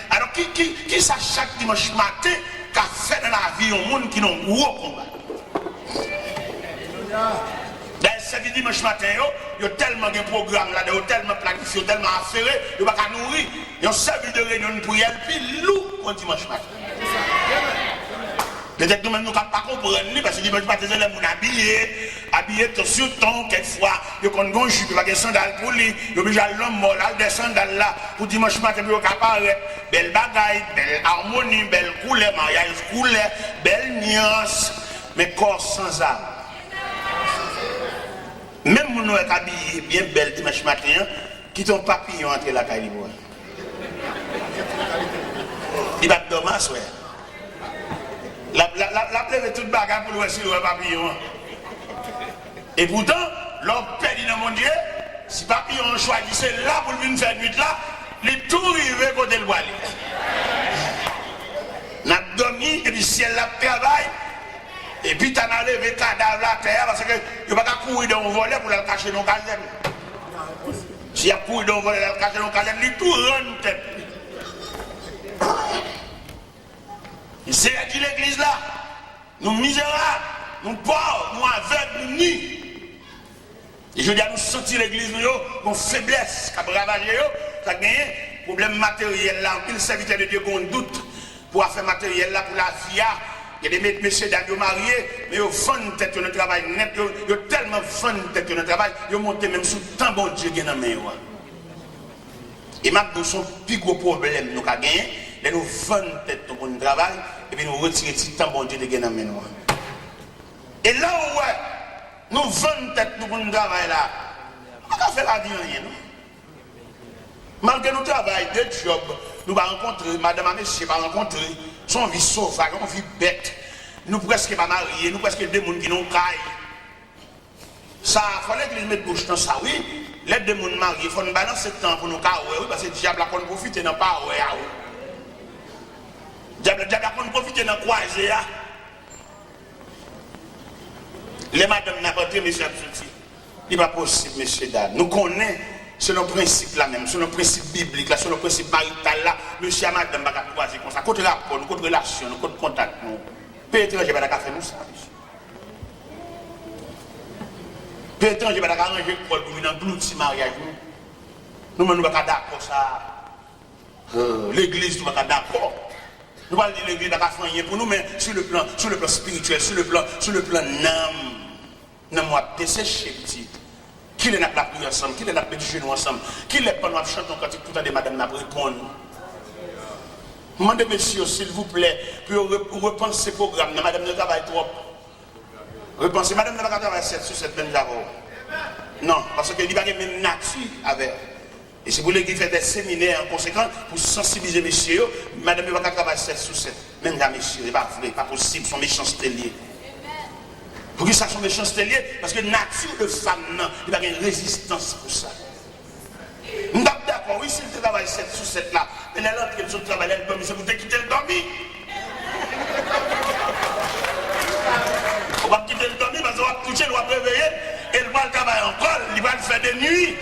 alors qui ça chaque dimanche matin qu'a fait dans la vie un monde qui n'a pas de gros combat? Des service dimanche matin, il y a tellement de programmes là, tellement planifié, tellement affairé, il n'y a pas qu'à nourrir. Il y a un service de réunion pour y aller, puis lourd pour dimanche matin. Peut-être que nous ne pouvons pas comprendre, parce que dimanche matin, les gens habillés sur ton, quelquefois, ils ont un jupe, ils ont des sandales pour lui, ils ont besoin de l'homme mort, des sandales là, pour dimanche matin, ils ont apparaître, belle bagaille, belle harmonie, belle couleur, mariage couleur, belle nuance, mais corps sans âme. Même si nous sommes habillés bien belle dimanche matin, qui ton papillon entre la caille. Il va dommage, ouais. La plève toute bagarre pour le sur le papillon. Et pourtant, l'homme perdu dans mon Dieu, si papillon choisissait là pour venir faire nuit là, les tout rivé côté le bois. On a dormi et puis ciel là travail. Et puis tu as levé cadavre la terre parce que tu ne peux pas courir dans le volet pour le cacher dans le caserne. Si tu as couru dans le volet pour le cacher dans le caserne, il tout rend tête. C'est dit l'église là, nous misérables, nous pauvres, nous aveugles, nous nus. Et je dis à nous sentir l'église, nous faiblesse, qui a ravagé, qui a gagné, problème matériel là, il serviteur de Dieu qu'on doute pour faire matériel là pour la vie. Il y a des messieurs d'ailleurs mariés, mais ils font tête de travail net, ils ont tellement font tête de travail, ils montent même sous tant bon Dieu qui est dans la main. Et maintenant, son plus gros problème nous avons gagné, c'est nous vendons tête de bon travail, et puis nous retirons tant bon Dieu qui est dans la main. Et là où nous vendons tête de bon travail là, on va faire la vie rien. Malgré nos travail, des jobs, nous allons rencontrer, madame et monsieur, va rencontrer, son vie sauvage, on vit bête. Nous presque pas mariés, nous presque des gens qui n'ont caille. Ça, il fallait que les mettent bouche dans ça, oui. Les deux gens mariés, il faut nous balancer le temps pour nous cailler, oui, parce que le diable a profité dans pas, oui. Le diable a profité dans quoi, les madames n'ont pas dit, monsieur Absouti, il n'est pas possible, monsieur Dad. Nous connaissons. C'est le principe là même, c'est le principe biblique là, c'est le principe marital là. Monsieur et madame va croiser comme ça. Contre rapport, contre relation, contre contact. Pays étranger va faire nous ça. Pays étranger va arranger pour nous dans tout petit mariage. Nous ne sommes pas d'accord ça. L'église nous pas d'accord. Nous allons dire l'église n'a pas fait pour nous, mais sur le plan spirituel, sur le plan âme, nous avons desséché petit. Qui est la prière ensemble, qui est la petit genou ensemble, qui est pendant que chantons quand tout le temps madame n'a pas répondu. Demandez monsieur, s'il vous plaît, pour repenser ce programme, madame ne travaille trop. Repensez, madame ne va pas travailler 7 sur 7 même d'abord. Non, parce qu'il n'y a pas de même nature avec. Et c'est pour l'église fait des séminaires en conséquence pour sensibiliser messieurs, madame ne va pas travailler 7 sur 7. Même là, messieurs, ce n'est pas vrai, pas possible, son méchanceté liée. Pour que ça soit méchanceté liée, parce que la nature de femme, il y a une résistance pour ça. Nous sommes d'accord, oui, si tu travailles 7 sur 7 là, mais l'autre qui est travail, elle dormit, c'est pour te quitter le dormi. On va quitter le dormi parce qu'on va coucher, on va réveiller, et il va le travailler encore, il va le faire de nuit.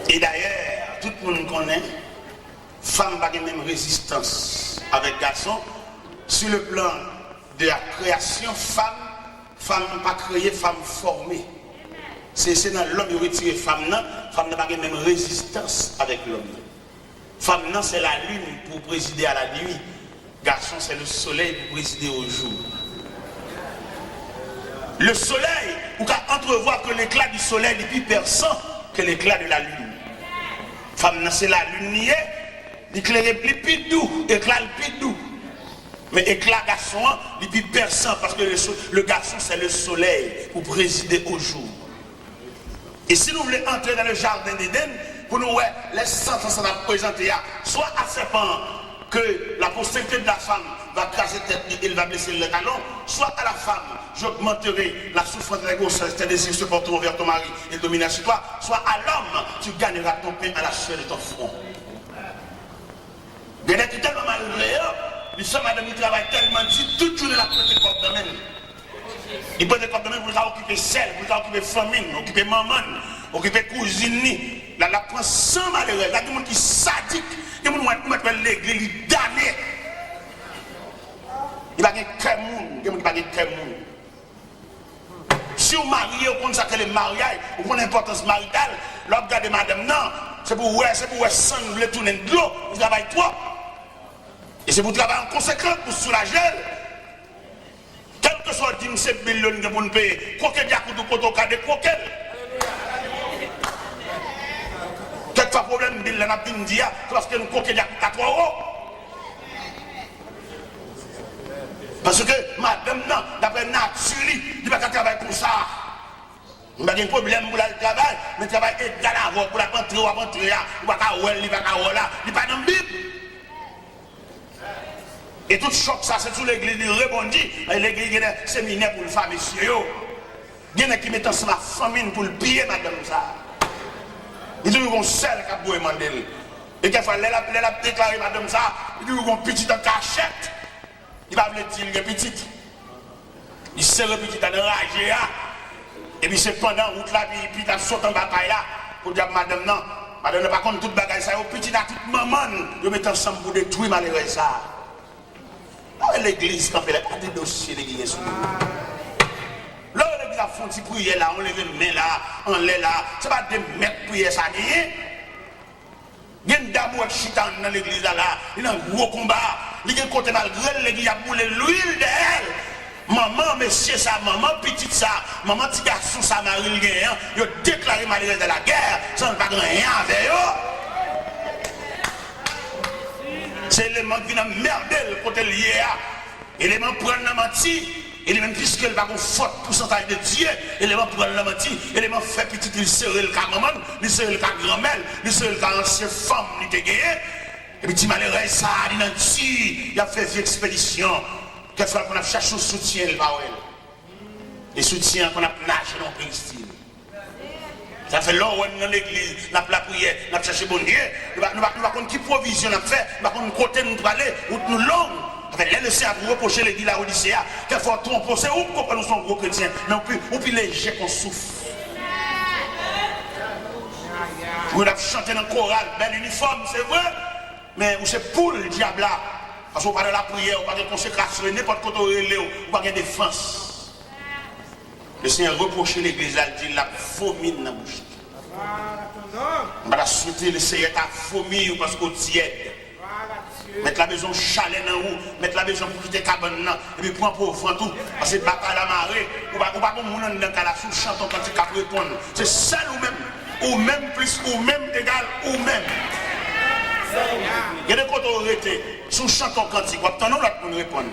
Et d'ailleurs, tout le monde connaît, femme n'a pas même résistance avec garçon. Sur le plan de la création, femme n'a pas créé, femme formée. C'est dans l'homme qui retire femme n'a pas de même résistance avec l'homme. Femme c'est la lune pour présider à la nuit. Garçon c'est le soleil pour présider au jour. Le soleil, vous pouvez entrevoir que l'éclat du soleil est plus perçant que l'éclat de la lune. Femme c'est la lune niée, l'éclair est plus doux, éclat plus doux. Mais éclat garçon, il est plus perçant parce que le garçon c'est le soleil pour présider au jour. Et si nous voulons entrer dans le jardin d'Éden, pour nous, les sentences à présenter, soit à serpent que la postérité de la femme va craser tête et il va blesser le talon, soit à la femme, j'augmenterai la souffrance de la grossesse, tes désirs se porteront vers ton mari et dominera sur toi, soit à l'homme, tu gagneras ton pain à la sueur de ton front. Bien être tellement malgré, les femmes madame qui travaillent tellement dit, toute journée la prête corps de même. Il peut être corps de même pour occuper sel, pour occuper famine, occuper maman, occuper cousine. Là, la prend sans malheur. Là, il y a des gens qui sont sadiques, il y a des gens qui mettent l'église, ils damnent. Il n'y a pas de cœur, il n'y a pas de cœur. Si vous mariez, vous connaissez le mariage, vous connaissez l'importance maritale, là, vous regardez madame, non, c'est pour vous sans vous voulez tourner de l'eau, vous travaillez trop. Et c'est pour travailler en conséquence, pour soulager. Quel que soit le 17 millions que vous payez, quoi que vous avez de coquel. Quelquefois, problème de la Napindia, parce que nous coquons à 3 euros. Parce que madame, non, d'après nature, il ne va pas travailler pour ça. Il n'y a pas de problème pour le travail, mais le travail est égal à pour la rentrer ou à rentrer, il ne va pas il ne va pas là, il n'est pas dans la Bible. Et tout choc, ça, c'est tout l'église, il répondit. L'église, il y a des séminaires pour les femmes, messieurs. Il y en a qui mettent ensemble la famille pour le piller, madame, ça. Il dit qu'on seul qui a beau demander. Et quelquefois, elle a déclaré, madame, ça, il dit qu'on petit en cachette. Il va dire qu'il est petit. Il sert le petit en enragé. Et puis c'est pendant route là, puis il a sauté en bataille là. Pour dire, madame, non. Madame, ne pas contre toute bagaille, ça, au petit à toute maman, de mettre ensemble pour détruire malheureux ça. L'église, quand elle a pas de dossier, l'église sous nous. Là, l'église a fait un petit prière là, on lève les mains là, on l'est là. C'est pas de mettre prière ça, rien. Il y a une dame qui chita dans l'église là, il y a un gros combat. Il y a un côté malgré l'église a boulé l'huile d'elle. Maman, monsieur ça, maman, petite ça, maman, petit garçon ça, Marie le gagnant, il a déclaré malheureux de la guerre, sans pas rien avec eux. C'est l'élément qui n'a merdé le côté lié à. L'élément prendre la menti. L'élément puisque il va avoir un fort pourcentage de Dieu. L'élément prendre la menti. L'élément fait petit, il serait le cas maman, il serait le cas grand-mère, il serait le cas ancienne femme, il te gagné. Et puis, malheureux, ça, il a dit, il a fait une expédition. Quelquefois qu'on a cherché un soutien, le Bawel. Les soutiens qu'on a nagé dans le style. Ça fait longtemps dans l'église, nous avons la prière, nous avons cherché bon Dieu. Nous ne savons pas qui provision nous avons fait, nous ne savons pas côté nous aller, où nous longs. Avec le Seigneur pour reprocher l'église à Odyssée, quelquefois tromper, c'est où nous sommes gros chrétiens, mais on peut léger qu'on souffre. Vous avez chanté dans le choral, bel uniforme, c'est vrai, mais c'est pour le diable là. Parce qu'on parle de la prière, on parle de consécration, n'importe quoi, on ne parle pas de défense. Le Seigneur reproche l'église, il dit la vomi dans la bouche. On va souhaiter le Seigneur ta vomi parce qu'on tiède. Mettre la maison chalet dans vous, mettre la maison pour quitter cabane, et puis prendre pour offrir tout. Parce que bataille la marée, on va pas comme on dans la sous chanton quand il cap répondre. C'est seul ou même plus, ou même égal, ou même. Il y a des côtés arrêtés, sous chanton quand il va attendre l'autre pour nous répondre.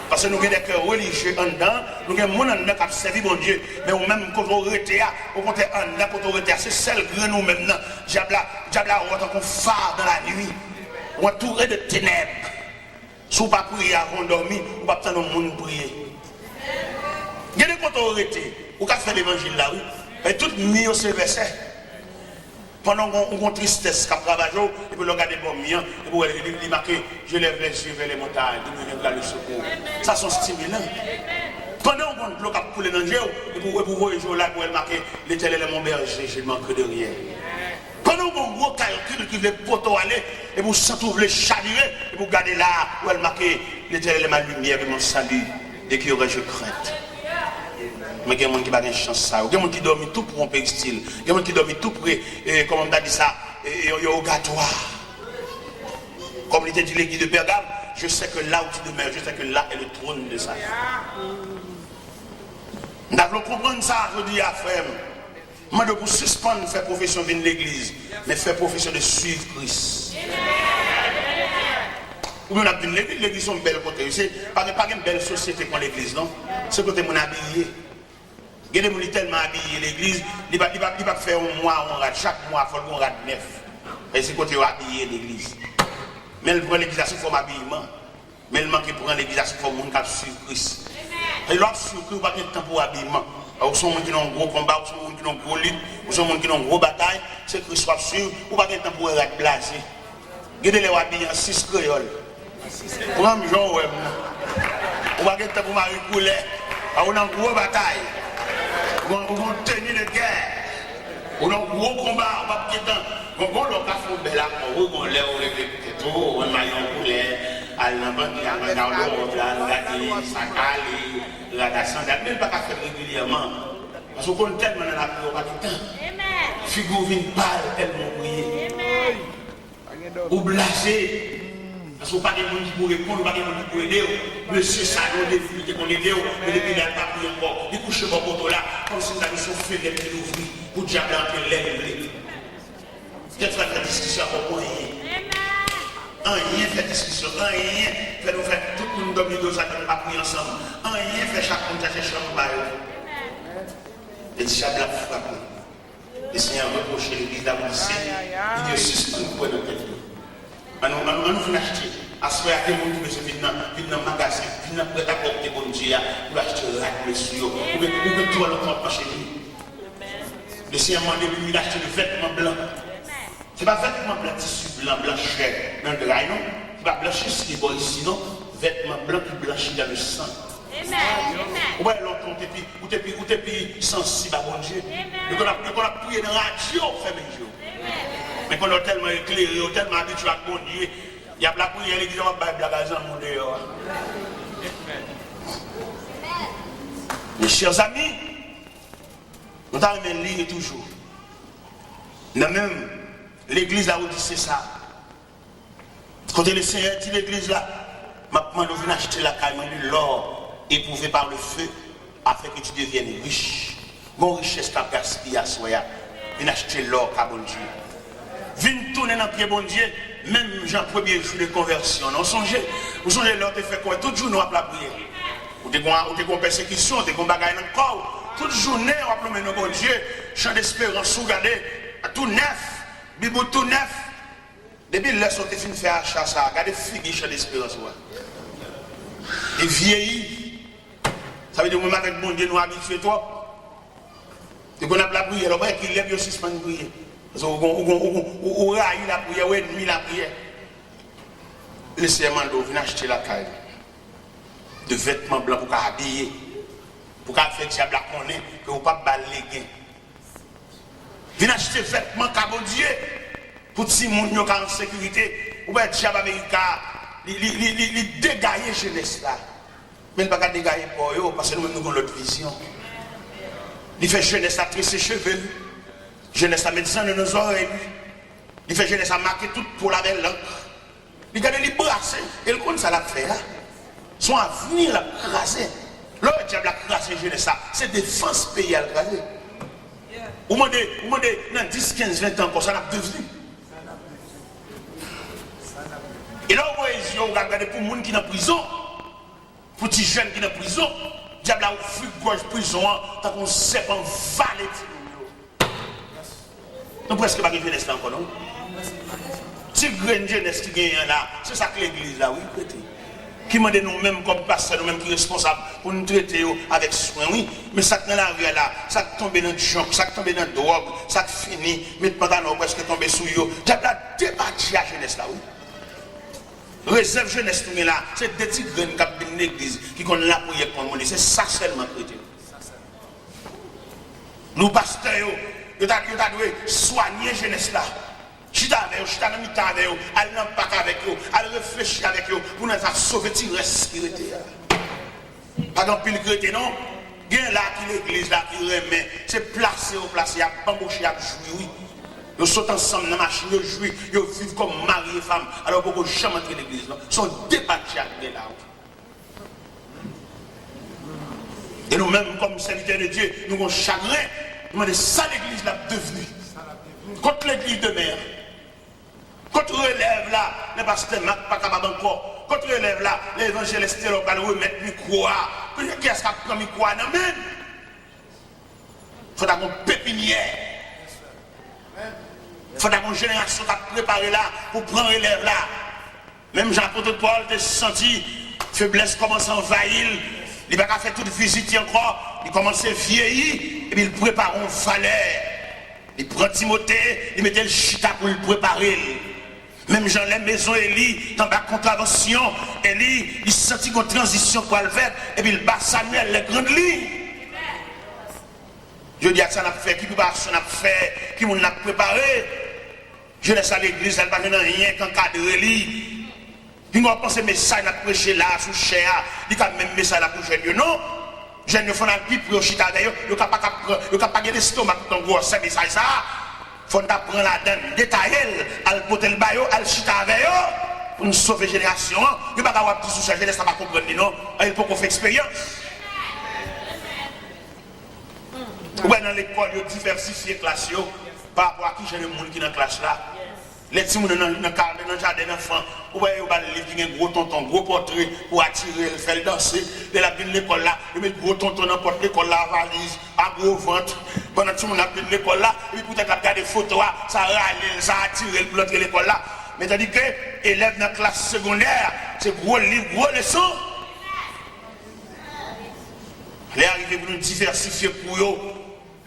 Parce que nous avons des cœurs religieux en dedans, nous avons des gens qui ont servi mon Dieu, mais au même quand on arrête, au côté en dedans, quand on arrête, c'est celle que nous même, diable a autant qu'on phare dans la nuit, on entouré de ténèbres. Si on ne pas prier avant de dormir, on ne va pas attendre le monde prier. Il y a des quand on arrête, on va faire l'évangile là, oui, et tout mis au verset. Pendant qu'on a une tristesse qui a travaillé, et puis on regarde bon mien, et puis il marque, je lève les yeux vers les montagnes, il me viendra le secours. Ça, c'est stimulant. Pendant qu'on a l'eau qui a coulé dans le jeu, et puis vous voyez là, pour marquer, l'Éternel est mon berger, je ne manque de rien. Pendant qu'on a un gros calcul qui veut poteau aller, et vous sentez le chavirer, et vous regardez là, où elle marque, l'Éternel est ma lumière et mon salut, dès qu'il y aurait je crainte. Mais il y a des gens qui n'ont pas de chance. Il y a des gens qui dorment tout pour un péristyle. Il y a des gens qui dorment tout pour, comme on a dit ça, au gâtoir. Comme il était dit l'église de Pergame, je sais que là où tu demeures, je sais que là est le trône de ça. Nous devons comprendre ça, je dis à frère. Moi, je vous suspendre faire profession de l'église, mais faire profession de suivre Christ. Ou bien on a dit l'église est une belle côté. C'est pas une belle société pour l'église, non? C'est côté mon habillé. Il y a des gens tellement habillés l'église, il ne va pas faire un mois, on rate, chaque mois, il faut qu'on rate 9. Et c'est côté habillé l'église. Mais elle prend l'église sous forme habillement. Mais elle manque pour l'église sous forme de monde qui suit Christ. Et l'autre suit Christ, pas de temps pour habillement. Ou sont gens qui ont un gros combat, ou sont gens qui ont une grosse lutte, ou sont gens qui ont une grosse bataille, c'est Christ soit sûr, ou pas de temps pour être blasé. Regardez les habillés en 6 créoles. Pour un jour, ou pas de temps pour Marie Coulet, ou une grosse bataille. Ou une tenue de guerre, ou un gros combat, on va pas on va faire un bel accord, on lève le tout, on maillon poulet, à l'envers, on va regarder, ça cale, la sandale, même pas faire régulièrement. Parce qu'on compte tellement dans la prière, pas tout le temps. Figure vient pâle tellement prier. Ou blasé. Parce qu'on n'a pas de monde qui pour répondre, pas de monde qui pour aider. Monsieur Sado, depuis qu'on aide, mais depuis qu'il n'a pas prié encore. Il couche mon poteau là, comme si nous avions soufflé les pieds ouverts pour le diable entrer l'air. Peut-être faire des discussions pour rien. Rien fait discussion, rien fait nous faire tout le monde dominer deux actes, nous pas prier ensemble. Rien fait chaque monde chercher chambre par eux. Le diable a frappé. Le Seigneur reproche l'église d'avoir dit, il dit suspend pour notre tête. On nous fait acheter. À ce moment-là, les gens qui viennent dans le magasin, viennent prêter à porter bon Dieu, pour acheter un rack, monsieur, ou bien tout le monde chez lui. Le Seigneur m'a demandé d'acheter des vêtements blancs. Ce n'est pas vêtements blancs, tissu blanc, blancheur dans le drain, non. Ce n'est pas blanchir ce qui est bon ici, non. Vêtements blancs qui blanchissent dans le sang. Ouais, l'autre, ou t'es plus sensible à bon Dieu. Et qu'on a prié dans la radio, fait mes jours. Mais qu'on a tellement éclairé, tellement habitué à bon Dieu, il y a la prière, l'église, on va blaguer dans le monde dehors. Mes chers amis, nous avons lire toujours. Dans même l'église là où c'est ça. Quand le Seigneur dit l'église là, maintenant nous venons acheter la caille, l'or éprouvé par le feu, afin que tu deviennes riche. Bon richesse qu'a gaspillé à soi, viens acheter l'or qu'a bon Dieu. Viens tourner dans le pied bon Dieu, même Jean premier jour de conversion. Non, songez, vous songez l'or te fait quoi? Tout jour nous avons la prière. Ou t'es en persécution, t'es en bagaille dans le corps. Toute journée, on va plomer nos bon Dieu, chant d'espérance, regardez, tout neuf, Bible tout neuf. Depuis là, on te fin faire achat ça, regardez figue chant d'espérance. Et vieilli, ça veut dire que moi avec bon Dieu nous habitués toi. Et qu'on a la prière, alors qu'il lève aussi suspend de prier. Parce qu'on raille la prière, ou ennemi la prière. Le Seigneur vient acheter la caille de vêtements blancs pour habiller. Pour qu'à faire diable à connaître que vous ne pouvez pas balayer. Viens acheter vêtements à bon Dieu pour si moun yo en sécurité. Ou bien diable américain, il dégaille jeunesse là. Mais il ne peut pas dégailler pour eux parce que nous avons l'autre vision. Il fait jeunesse à tresser ses cheveux. Jeunesse à médecin dans nos oreilles. Il fait jeunesse à marquer tout pour la belle langue. Il garde les brasser. Et le compte ça l'a fait là. Son avenir l'a crasé. L'autre diable a crasé jeunesse, c'est défense pays à le craser. Vous demandez, dans 10, 15, 20 ans, comme ça l'a devenu. Et là, vous regardez pour les gens qui sont en prison, pour les jeunes qui sont en prison, le diable a ouvert gorge prison, tant qu'on sait pas valer. Nous presque pas de jeunesse encore, non? Si grande jeunesse qui gagne là, c'est ça que l'église là, oui, prêtez. Qui m'a dit nous-mêmes comme pasteurs, nous-mêmes qui sommes responsables pour nous traiter avec soin, oui. Mais ça qui est dans la vie là, ça qui tombe dans le junk, ça qui tombe dans la drogue, ça qui finit, mais pendant nous presque tomber sous eux. Diable a débattu la jeunesse là, oui. Réserve jeunesse tout là, c'est des petits graines qui ont dans l'église, qui ont la prière pour nous, c'est ça seulement prêter. Nous pasteurs, nous devons soigner la jeunesse là. Chita avec eux, chita dans le temps avec eux, allez dans le parc avec eux, allez réfléchir avec eux pour nous sauver le respirité. Pas dans pile chrétien, non? Il y a là qui l'église là qui remet, c'est placé au placé, il y a bambouché, à jouer, oui. Ils sont ensemble dans la machine, ils jouent, ils vivent comme mari et femme, alors qu'ils ne jamais entrer l'église, non? Ils sont débattus avec là. Et nous-mêmes, comme serviteurs de Dieu, nous avons chagrin, nous demandons ça l'église là devenue. Contre l'église de mer. Contre relève là, les pasteurs ne sont pas capables encore. Contre relève là, l'évangéliste va remettre le micro. Qu'est-ce qui a pris le micro? Non, même. Il faut avoir une pépinière. Il faut avoir une génération qui a préparé là pour prendre relève là. Même Jean-Paul Paul a senti faiblesse commence à envahir. Il n'a pas fait toute visite encore. Il commence à vieillir et puis il prépare une valeur. Il prend Timothée, il mettait le chita pour le préparer. Même Jean les maisons Élie, dans la contravention, Élie, il sentit une transition pour le faire, et puis il bat Samuel, les grandes lignes. Je dis à ça, on a fait, qui peut pas ça, on a fait, qui nous a préparé. Je laisse à l'église, elle ne va rien qu'encadrer lui. Puis on pense que le message n'a prêché là, sous cher, il a même message là pour jeune, non? Jeunes font un pipe pour chita d'ailleurs, le capable de gagner l'estomac dans gros c'est ça ça. Faut prendre la donne, détailler, al porter le bayo, al chita avec eux pour nous sauver génération. Il pas avoir tout sur jeunesse ça pas comprendre non, il faut qu'on fait expérience. Ouais dans l'école, il diversifier classe yo par rapport à qui j'ai le monde qui dans classe là. Les petits gens dans le jardin d'enfants, vous voyez, vous allez un gros tonton, gros portrait pour attirer, faire danser. De la ville de l'école là, ils mettent gros tonton dans porte l'école là, valise, à gros ventre. Pendant que tout le monde a de l'école là, et puis peut-être regarder des photos, ça râle, ça attire pour l'autre l'école là. Mais tandis que élèves dans la classe secondaire, c'est gros livre, gros leçon. Les arrivés pour nous diversifier pour eux,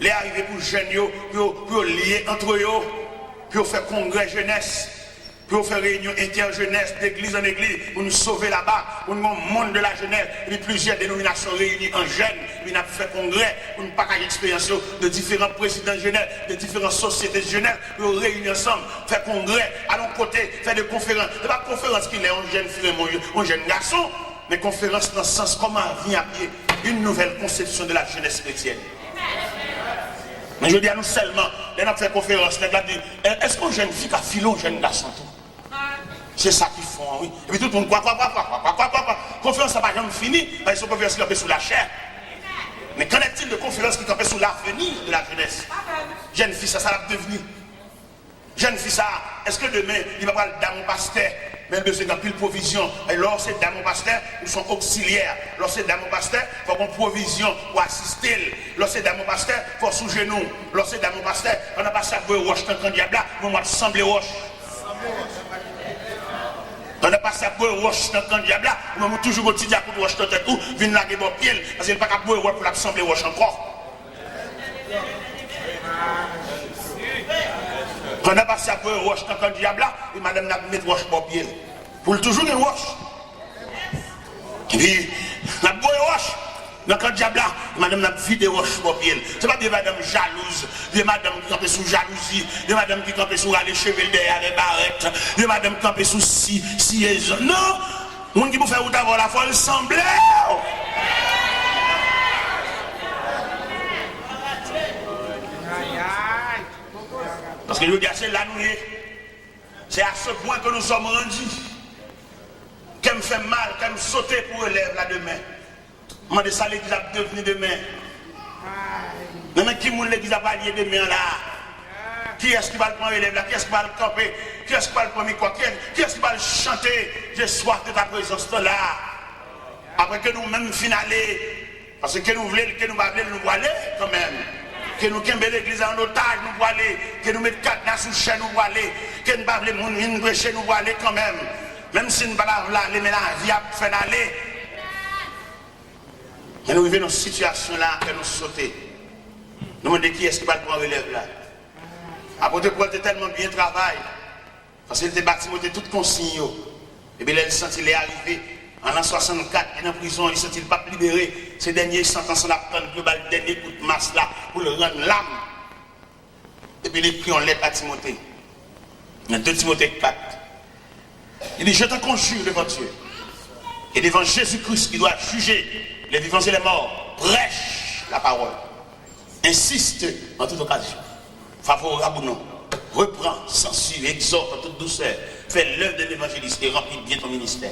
les arrivés pour jeunes, pour lier entre eux. Pour faire congrès jeunesse, pour faire réunion inter-jeunesse, d'église en église, pour nous sauver là-bas, pour nous monde de la jeunesse, et puis plusieurs dénominations réunies en jeunes, puis nous avons fait congrès, pour nous partager l'expérience de différents présidents de jeunesse, de différentes sociétés de jeunesse, pour nous réunir ensemble, faire congrès, à nos côtés, faire des conférences. Ce n'est pas conférence qu'il est un jeune fille, un jeune garçon, mais conférence dans le sens comment vient à pied une nouvelle conception de la jeunesse chrétienne. Mais je dis à nous seulement, on a fait conférence, on a dit, est-ce qu'on jeune fille qui a filé un jeune garçon tout? C'est ça qu'ils font, oui. Et puis tout le monde, quoi. Conférence, ça va jamais fini, parce qu'ils sont conférences qui campent sous la chair. Mais qu'en est-il de conférences qui campent sous l'avenir de la jeunesse? Jeune fille, ça va devenir. Jeune fille, ça, est-ce que demain, il va parler dans mon pasteur? Même de c'est dans pile provision. Et lorsque c'est dans mon pasteur, nous sommes auxiliaires. Lorsque c'est dans mon pasteur, il faut qu'on provision pour assister. Lorsque c'est dans mon pasteur, il faut sous genou. Lorsque c'est dans mon pasteur, on n'a pas ça pour roche dans le diable là, on va sembler roche. On n'a pas ça pour roche dans le diable là, on va toujours au petit diable pour roche dans le tout, venir la gueule pied, parce qu'il n'y a pas qu'à boire roche pour l'assembler roche encore. Quand on a passé à un roche dans le diable là, et madame n'a mis roche pour pied. Pour toujours une roche. Et puis, la boue roche dans le diable là, et madame n'a vidé roche pour pied. Ce n'est pas des madames jalouses, des madames qui campent sous jalousie, des madames qui campent sous les cheveux derrière les barrettes, des madames qui campent sous siège. Non! Les gens qui vous font avoir la foi, ils semblent. Parce que je veux dire, c'est la nuit. C'est à ce point que nous sommes rendus. Qu'elle me fait mal, qu'elle me saute pour élève là demain. Moi, de ça, l'église a devenu demain. Maintenant, qui est l'église a allié demain là? Qui est-ce qui va le prendre élève là? Qui est-ce qui va le camper? Qui est-ce qui va le prendre quoi? Qui est-ce qui va le chanter? J'ai soif de ta présence là. Après que nous-mêmes finaler. Parce que nous voulons, que nous voulons aller quand même. Que nous quittons l'église en otage, nous voulons aller. Que nous mettons cadenas sous chaîne, nous voulons aller. Que nous ne voulons pas prêcher, nous voulons aller quand même. Même si nous ne voulons pas aller, mais la vie a fait aller. Et nous vivons dans cette situation-là, que nous sautons. Nous demandons qui est-ce qui va le prendre relève là. Apôtre Paul était tellement bien travaillé. Parce qu'il était bâti, il était tout consigne. Et bien, il sent qu'il est arrivé. En l'an 64, il est en prison, il ne s'est pas libéré. Ces derniers sentences, on a pris le dernier coup de masse là pour le rendre l'âme. Et puis il écrit en lettre à Timothée. Il y a 2 Timothée 4. Il dit, je te conjure devant Dieu et devant Jésus-Christ qui doit juger les vivants et les morts. Prêche la parole. Insiste en toute occasion. Favorable ou non. Reprends, censure, exhorte en toute douceur. Fais l'œuvre de l'évangéliste et remplis bien ton ministère.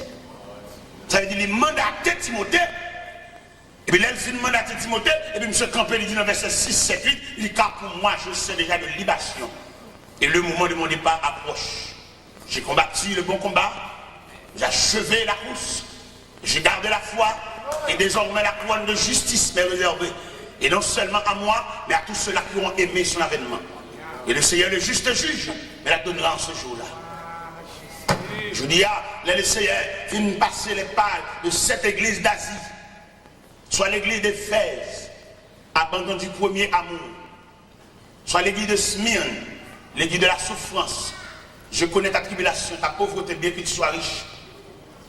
Ça veut dire qu'il mandatait Timothée. Et puis là, il finit mandater Timothée. Et puis M. Campbell, il dit dans verset 6, 7, 8, il dit, car pour moi, je sais déjà de libation. Et le moment de mon départ approche. J'ai combattu le bon combat. J'ai achevé la course. J'ai gardé la foi. Et désormais, la couronne de justice m'est réservée. Et non seulement à moi, mais à tous ceux-là qui ont aimé son avènement. Et le Seigneur, le juste juge, me la donnera en ce jour-là. Je dis, le Seigneur vient passer les pages de cette église d'Asie, soit l'église d'Éphèse, abandon du premier amour, soit l'église de Smyrne, l'église de la souffrance. Je connais ta tribulation, ta pauvreté, bien que tu sois riche.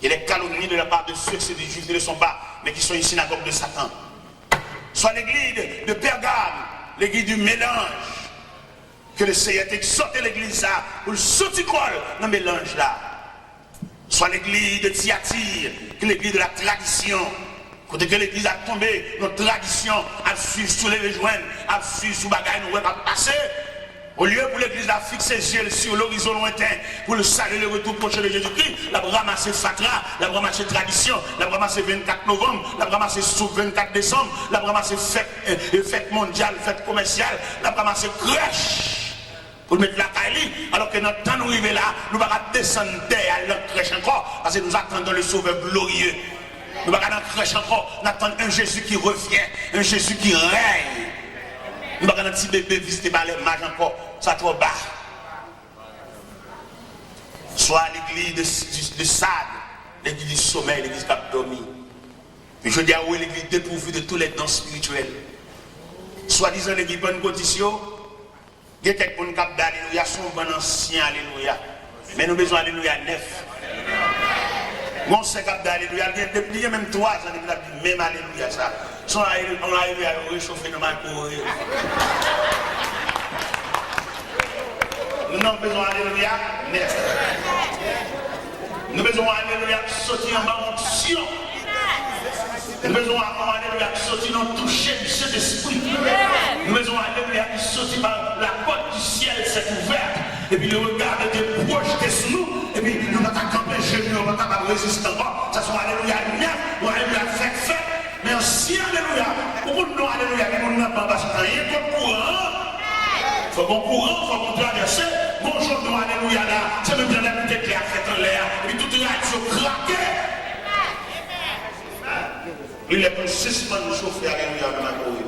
Et les calomnies de la part de ceux qui des juifs ne le sont pas, mais qui sont une synagogue de Satan. Soit l'église de Pergame, l'église du mélange. Que le Seigneur t'exhorte l'église là, pour le sauticole dans le mélange là. Soit l'église de Thyatire, que l'église de la tradition. Quand l'église a tombé, notre tradition a suivi sous les joints, a suivi sous bagaille, nous va passer. Au lieu pour l'église à fixer les yeux sur l'horizon lointain, pour le salut, le retour prochain de Jésus-Christ, la ramasser Fatra, la ramasser tradition, la ramasser 24 novembre, la ramasser sous 24 décembre, la ramasser fête mondiale, fête commerciale, la ramasser crèche. Pour mettre la caille, alors que notre temps nous arrive là, nous ne pouvons pas descendre derrière la crèche encore, parce que nous attendons le sauveur glorieux. Nous ne pouvons pas crèche encore, nous attendons un Jésus qui revient, un Jésus qui règne. Nous ne pouvons pas un petit bébé visité par les mages encore, ça trop bas. Soit l'église de Sade, l'église du sommeil, l'église qui a dormi. Puis je dis à vous, l'église dépourvue de tous les dons spirituels. Soit disant l'église bonne condition, il y a quelqu'un qui a d'alléluia, son bon ancien alléluia. Mais nous avons besoin d'alléluia neuf. Mon secap d'alléluia, il y a même 3 ans, il a dit même alléluia ça. On arrive à réchauffer nos mains pour nous avons besoin d'alléluia neuf. Nous avons besoin d'alléluia sortir en bas onction. Nous avons besoin d'alléluia sortir dans le toucher du Saint-Esprit. Nous avons besoin d'alléluia sortir par la porte du ciel s'est ouverte. Et puis le regard était projeté sur nous. Et puis nous n'avons pas campé genoux, nous n'avons pas résisté encore. Ça soit alléluia neuf, ou alléluia fait. Mais aussi alléluia. Pourquoi nous alléluia, nous n'avons pas parce qu'il n'y a rien de courant. Il faut qu'on courant, il faut qu'on traverse. Bonjour, nous alléluia là. C'est même bien la petite claire faite en l'air. Et puis toute radio craquée. Il est pour 6 mois de chauffer alléluia dans la courir.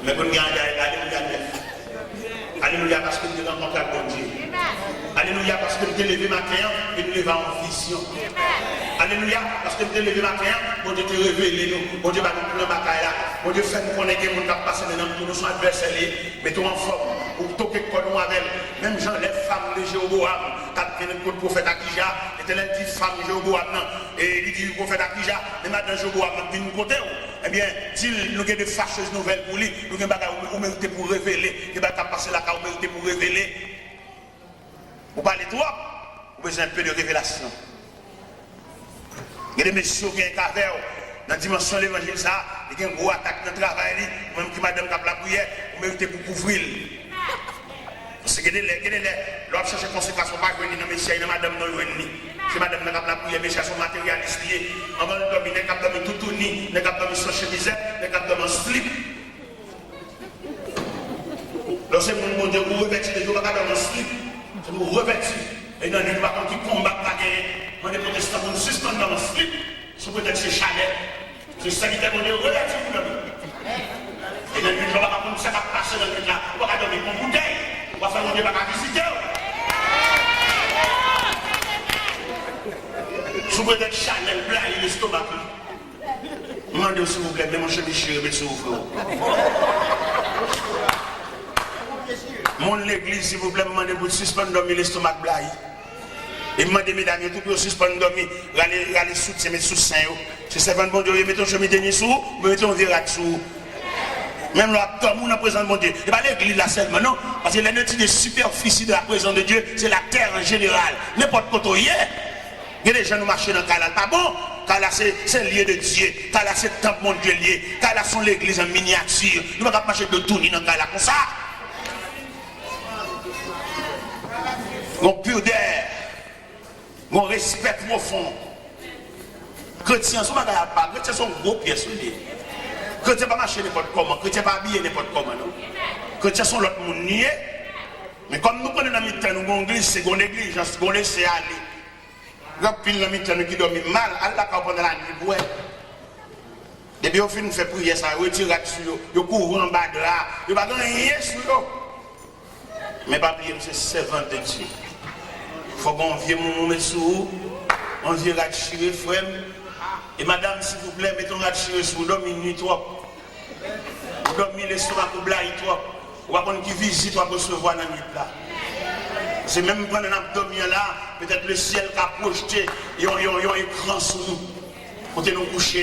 Mais pour nous alléluia neuf. Alléluia parce que nous rencontrons le bon Dieu. Alléluia parce que nous sommes levés matin et nous levons en vision. Alléluia parce que nous sommes levés matin, bon Dieu te révèle nous. Bon Dieu va nous prendre la bataille là. Bon Dieu fait nous connaître que nous avons passé maintenant pour nous sommes adversaires. Mettons en forme pour toquer quoi nous avec. Même Jean, les femmes de Jéroboam, quand le prophète Akija, était les petites femmes de Jéroboam. Et il dit le prophète Akija, mais maintenant Jéroboam dit nous côté. Eh bien, s'il nous a des fâcheuses nouvelles pour lui, nous avons mérité pour révéler, nous avons passé la carte, nous mérité pour révéler. Vous parlez trop, vous avez besoin un peu de révélation. Il y a des messieurs qui ont un caverne dans la dimension de l'évangile, ça, il y a une grosse attaque dans le travail, même qui madame qui a la prière, vous méritez pour couvrir. Parce que l'autre cherche conséquence, on ne va pas venir dans le messieurs, dans madame non venir. C'est madame qui a la prière, les messieurs sont matérialistes. On va dormir, les cap dormir tout tourné, les cap dormir sans chemisette, les cap dormir en slip. Lorsque mon Dieu vous revêtit, les jours pas dormir en slip. Vous revêtir. Et dans les gens qui combattent la guerre, on est protestants pour nous suspendre dans le slip, sous peut-être ces chalets. C'est ça qui est mon Dieu revêtir pour nous. Et dans les gens qui vont ça va passer dans le là, on va dormir mon bouteille, on va faire mon Dieu va visiter. Sous peut-être Chanel blanc, il est l'estomac. Demandez s'il vous plaît, mais mon chemin chéri, s'il vous plaît. Mon l'église, s'il vous plaît, demandez pour suspendre dormir l'estomac blaye. Et demandez mesdames, tout pour suspendre dormir, aller soutien, mettre sous sein. Si c'est pas bon Dieu, mettons chemin dernier sous, mettons un virage sous. Même là, comme on a présent bon Dieu. Et pas l'église là seulement, non. Parce que l'énergie de superficie de la présence de Dieu, c'est la terre en général. N'importe quoi il y a. Il y a des gens qui marchent dans le canal, pas bon. Car là, c'est le lieu de Dieu. Car là, c'est le temple mon Dieu lié. Car là, c'est l'église en miniature. Nous ne pouvons pas marcher de tourner dans le canal comme ça. Mon pur d'air, mon respect profond. Chrétiens sont pas chrétiens sont gros pièces. Chrétiens pas marcher n'importe comment, chrétiens pas habiller n'importe comment. Chrétiens sont l'autre monde nié. Mais comme nous prenons dans le temps, nous avons une église, c'est une église, nous laissons aller. Nous avons pile dans le temps qui dorment mal, Allah pendant la nuit. Ouais. Depuis au fin, nous faisons prier ça, retire là-dessus, nous couvrons en bas de là, nous ne pouvons rien sur eux. Mais pas oublier, c'est servant de Dieu. Il faut qu'on vienne mon sous, on vient ratirer frère. Et madame, s'il vous plaît, mettons ratirer sous, vous dormez une nuit trop. Vous dormez l'estomac pour blague trop. Ou à qui visite, pour recevoir dans la nuit là. C'est même pendant un abdomen là, peut-être le ciel qui a projeté, il y a un écran sur nous. Quand nous couchons,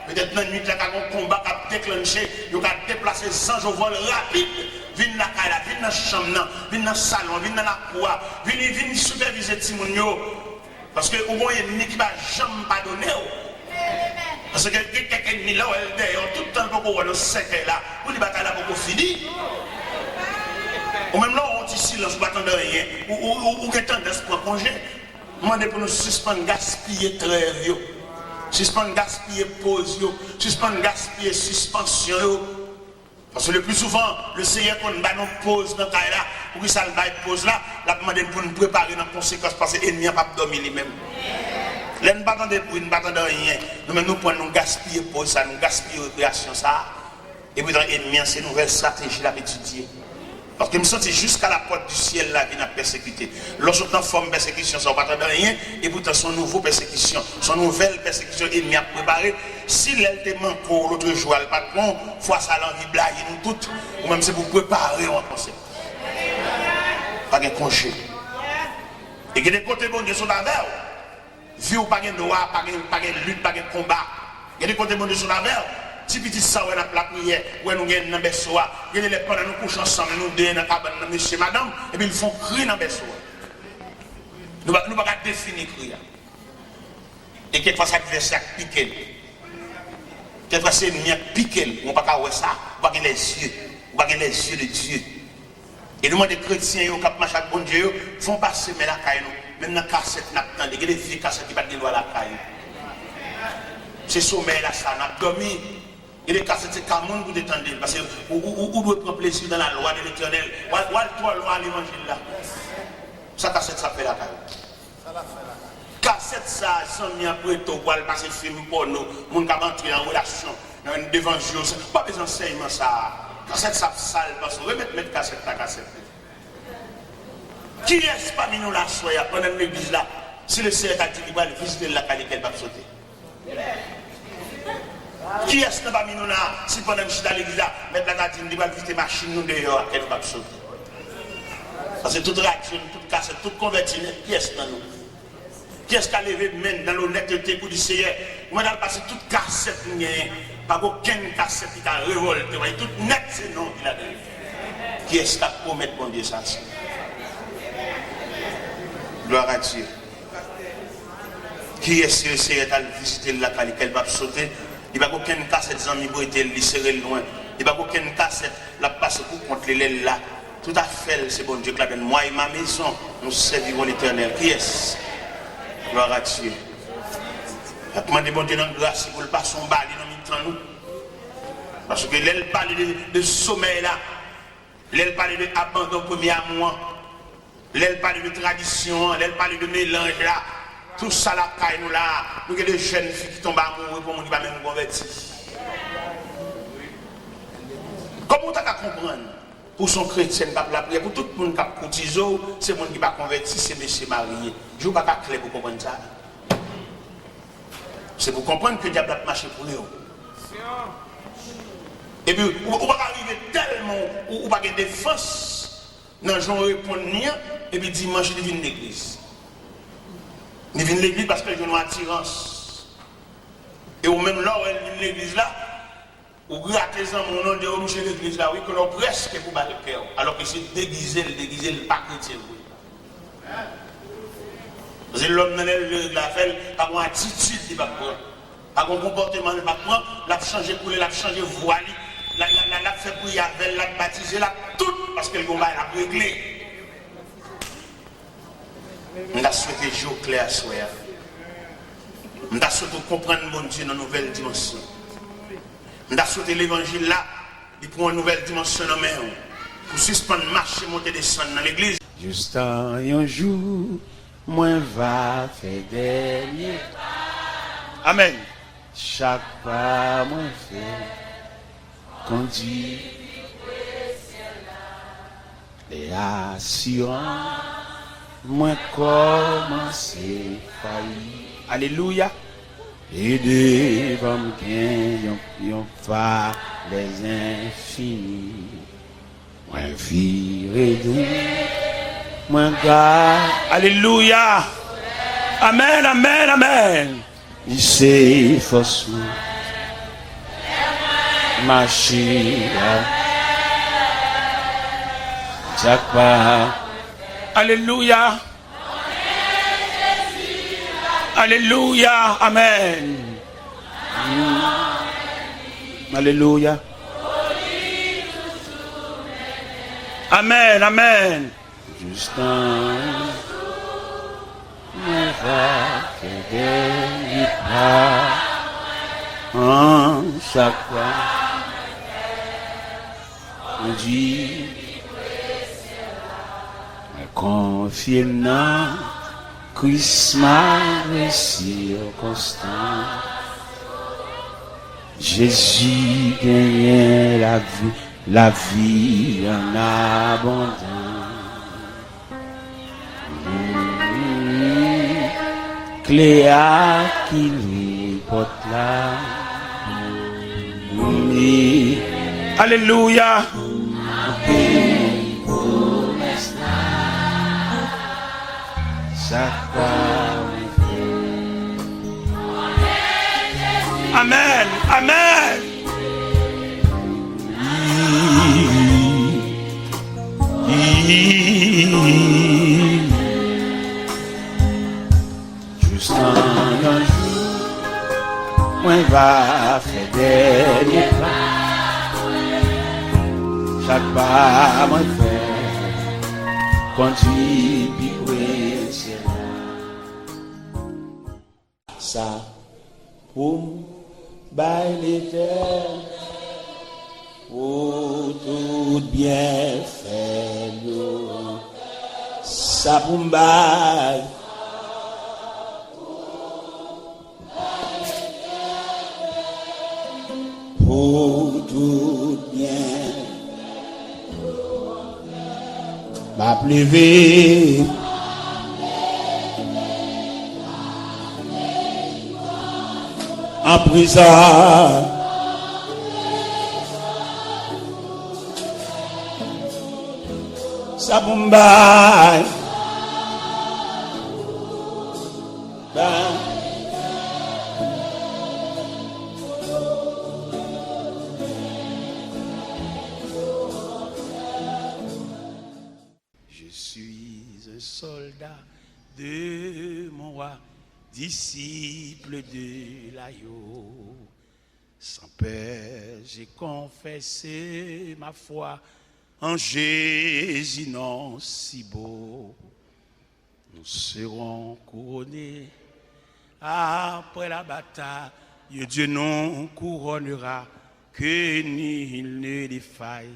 peut-être dans la nuit là, quand on combat, qui a déclenché, il a déplacé sans au vol rapide. Viens dans la caille, viens dans la chambre, viens dans le salon, viens dans la cour, viens superviser Timounio. Parce que au moins, il n'y a qui va jamais pardonner. Parce Parce que quelqu'un qui est là, d'ailleurs, tout le temps qu'on voit le secret là, pour les batailles là, pour finir. Ou même là, on dit silence, on ne de rien. Ou qu'il y a tendance pour congé. Demandez pour nous suspendre, gaspiller trêve, suspendre, gaspiller pause, suspendre, gaspiller suspension. Parce que le plus souvent, le Seigneur, quand on nous pause dans le cas là, pour que ça le pause là, la demande pour nous préparer dans les conséquences parce que l'ennemi n'a pas dormi lui-même. Là, nous ne battons de bruit, nous ne battons de rien. Nous-mêmes, nous prenons, nous gaspiller pause ça, nous gaspiller récréation ça. Et puis dans l'ennemi, c'est une nouvelle stratégie à étudier. Parce que je me sens jusqu'à la porte du ciel là qui n'a persécuté. Lorsqu'on forme persécution, ça ne va pas de rien. Et pourtant, son nouveau persécution, son nouvelle persécution, il m'y a préparé. S'il était manqué l'autre jour, le patron, fois ça l'envie blague, nous toutes, ou même c'est pour préparer en concept. Pas de congé. Et que des côtés bon Dieu sont avec vous. Vie ou pas de droit, pas de lutte, pas de combat. Il y a des côtés bon Dieu sont avec vous. Si petit ça, on a la prière, où nous gagnons dans le berceau, il y a des pendant nous couchons ensemble, nous deux dans la cabane, monsieur, madame, et puis ils font crier dans le berceau. Nous ne pouvons pas définir crier. Et quelquefois, ça adversaire piqué. Quelquefois, c'est mien piqué. On ne peut pas voir ça, on ne peut pas les yeux de Dieu. Et nous, des chrétiens, qui ont marché avec bon Dieu, font passer, mais la caille, même dans la cassette, il y a des vieilles cassettes qui ne peuvent pas la caille. C'est sommeil là, ça, on a dormi. Et les cassettes, c'est qu'à monde pour détendre. Parce que vous devez prendre plaisir dans la loi de l'éternel. Ou toi, loi à l'évangile là. Ça, cassette, ça fait la caille. Cassette, ça, sans mis après, tu vas passer film pour nous. Moun qui entrer en relation, dans une évangile. Pas besoin d'enseignement, ça. Cassette, ça sale. Parce que remettre cassette, la cassette. Qui est-ce parmi nous là, soya, pendant l'église là? Si le Seigneur a dit qu'il va visiter la caille, qu'elle va sauter. Qui est-ce que parmi nous là, si pendant que je suis dans l'église là, mettre la gatine, il va visiter ma machine, nous dehors, qu'elle va sauter. Parce que toute réaction, toute cassette, toute convertie, qui est-ce que nous? Qui est-ce qui a levé main dans l'honnêteté pour dire Seigneur? Moi, dans le passé, toute cassette, pas aucune cassette qui a révolté, toute net, c'est non qu'il a donné. Qui est-ce qui a promis bon Dieu ça? Gloire à Dieu. Qui est-ce que le Seigneur a visité la caille, qu'elle va sauter? Il n'y a pas aucune cassette sans mi boiter, il serrer loin. Il n'y a pas aucune cassette, la passe pour contre les là. Tout à fait, c'est bon Dieu qui l'a donné. Moi et ma maison, nous servirons l'Éternel. Qui est-ce? Gloire à Dieu. Je demande bon Dieu dans la grâce pour le pas son bal dans nous. Parce que l'elle parle de sommeil là. L'elle parle de abandon premier amour. L'elle parle de tradition. L'elle parle de mélange là. Tout ça la caille nous là, nous avons des jeunes filles qui tombent amoureux pour nous qui ne sont même convertis. Comment tu as comprendre? Pour son chrétien qui a la prière, pour tout le monde qui a cotisé, c'est le monde qui va convertir, c'est monsieur marié. Je ne vais pas clair pour comprendre ça. C'est pour comprendre que le diable a marché pour lui. Et puis, on va arriver tellement, on va avoir des défense dans le genre répondre, et puis dimanche, il vient de l'église. Il vient de l'église parce qu'il y a une attirance. Et ou même là où elle vient de l'église là, ou grattez en mon nom de homme chez l'église là, oui, qu'on a presque pour battre le cœur. Alors que c'est déguisé le pas chrétien. Parce que l'homme dans la fait, pas une attitude, il va prendre. Pas un comportement, il va prendre. L'a changé pour lui, l'a changé voile. L'a fait pour y avoir, l'a baptisé, l'a tout. Parce que le combat, il a réglé. On a souhaité jouer clair à soi. On a souhaité comprendre mon Dieu dans une nouvelle dimension. On a souhaité l'évangile là, il prend une nouvelle dimension dans main. Pour suspendre, marcher, monter, descendre dans l'église. Juste un jour, moi va faire dernier. Amen. Chaque pas, moi fait conduire. Et assurant. Moi commencer failli. Alléluia. Et devant me yon pas les infinis. Moi viré d'où. Moi garde. Alléluia. Amen, amen, amen. Il s'est force. Marcher. Chaque pas. Alléluia. Alléluia. Amen. Alléluia. Amen, amen. Juste un en chaque fois on dit confiant Christmas circonstant Jésus gagne la vie en abondance. Clé à qui lui porte là. Oui. Alléluia. Amen. Amen. Juste un jour, on va faire des pas. Chaque pas, on fait conduit, puis c'est là. Ça, pour bailler terre. Oh, tout bien fait, ça pour m'bailler. Oh, tout bien. M'a pleuvé. En prison. Sabumbai Je suis un soldat de mon roi, disciple de l'agneau. Sans peur, j'ai confessé ma foi en Jésus non si beau. Nous serons couronnés après la bataille. Dieu nous couronnera, que nul ne défaille.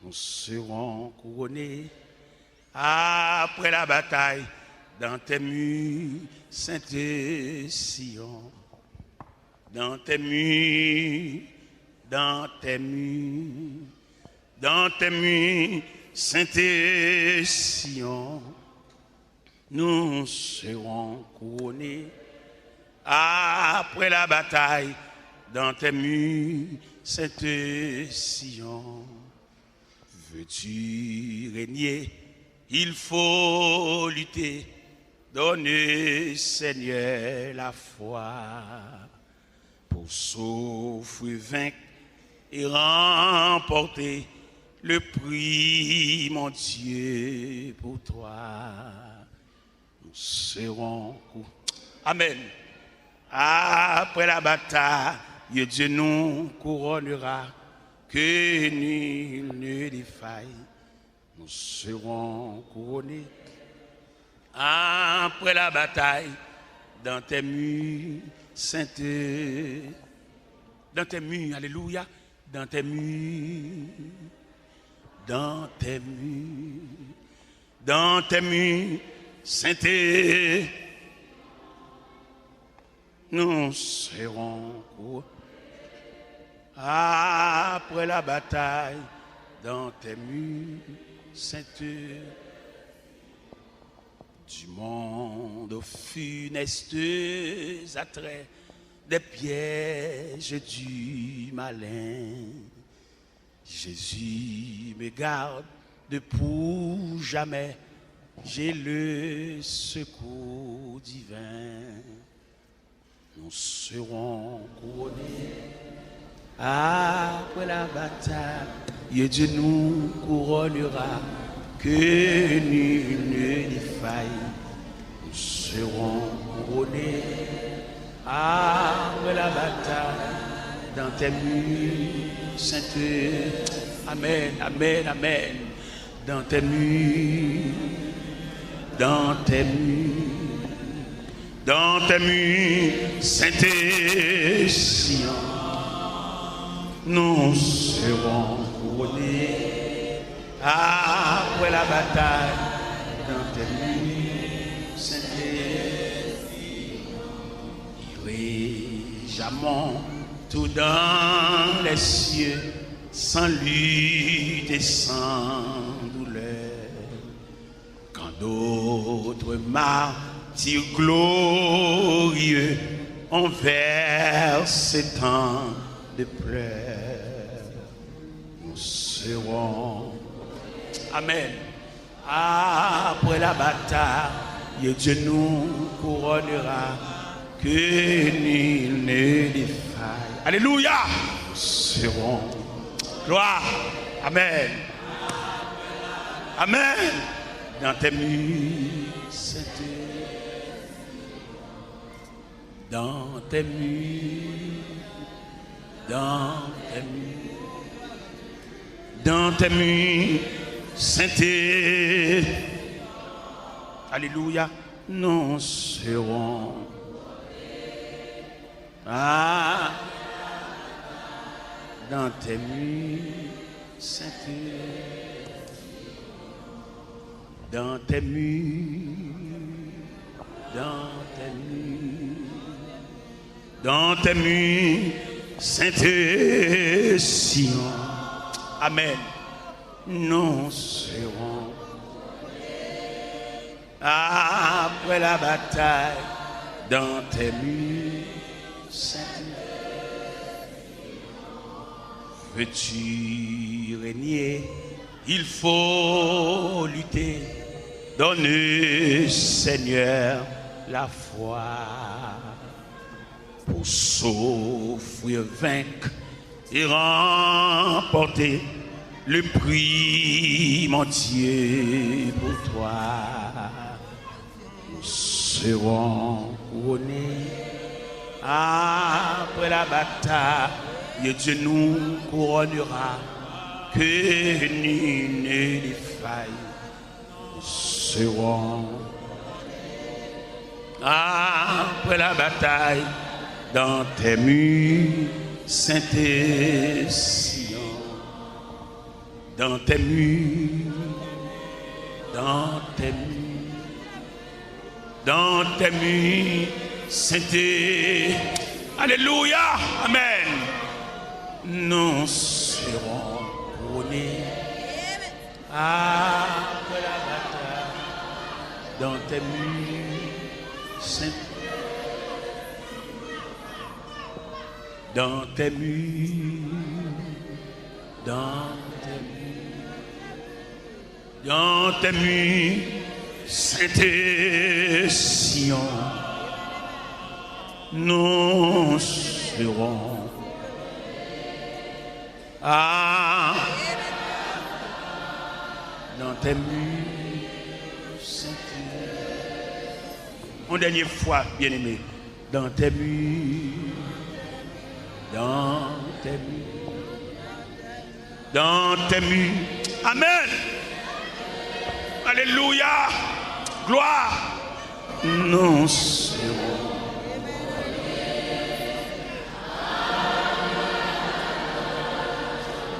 Nous serons couronnés après la bataille dans tes murs, Sainte Sion. Dans tes murs, dans tes murs. Dans tes murs, Sainte Sion, nous serons couronnés après la bataille. Dans tes murs, Sainte Sion, veux-tu régner? Il faut lutter. Donne, Seigneur, la foi pour souffrir, vaincre et remporter le prix, mon Dieu, pour toi. Nous serons Amen. Après la bataille, Dieu nous couronnera, que nul ne défaille. Nous serons couronnés après la bataille dans tes murs, Sainte. Dans tes murs, alléluia. Dans tes murs, dans tes murs, dans tes murs, Sainte, nous serons couronnés après la bataille, dans tes murs, Sainte, du monde aux funestes attraits, des pièges du malin. Jésus me garde de pour jamais, j'ai le secours divin. Nous serons couronnés après la bataille, et Dieu nous couronnera, que nul ne défaille. Nous serons couronnés après après la bataille, dans tes murs, sainteté. Amen, amen, amen. Dans tes murs, dans tes murs, dans tes murs, sainteté, Sion, nous serons couronnés après la bataille, dans tes murs, sainteté, jamais tout dans les cieux, sans lutte et sans douleur. Quand d'autres martyrs glorieux ont versé tant de pleurs, nous serons, amen, après la bataille, Dieu nous couronnera, que nul ne défaille. Alléluia. Nous serons, gloire, amen, amen, dans tes murs, dans tes murs, dans tes murs, dans tes murs, sainteté, alléluia, nous serons, dans tes murs, sainteté, dans tes murs, dans tes murs, dans tes murs, sainteté, Sion, amen, nous serons, après la bataille, dans tes murs, sainteté. Veux-tu régner? Il faut lutter. Donne, Seigneur, la foi pour souffrir, vaincre et remporter le prix, mon Dieu, pour toi. Nous serons couronnés après la bataille. Et Dieu nous couronnera, que nul ne défaille. Nous serons après la bataille, dans tes murs, sainteté, Sion, dans tes murs, dans tes murs, dans tes murs, sainteté, alléluia, amen. Nous serons couronnés après la bataille, dans tes murs, sainteté, dans tes murs, dans tes murs, dans tes murs, sainteté, Sion, nous serons. Dans tes murs, sainteté. Une dernière fois, bien-aimé, dans tes murs, dans tes murs, dans tes murs, amen, alléluia, gloire, nous serons.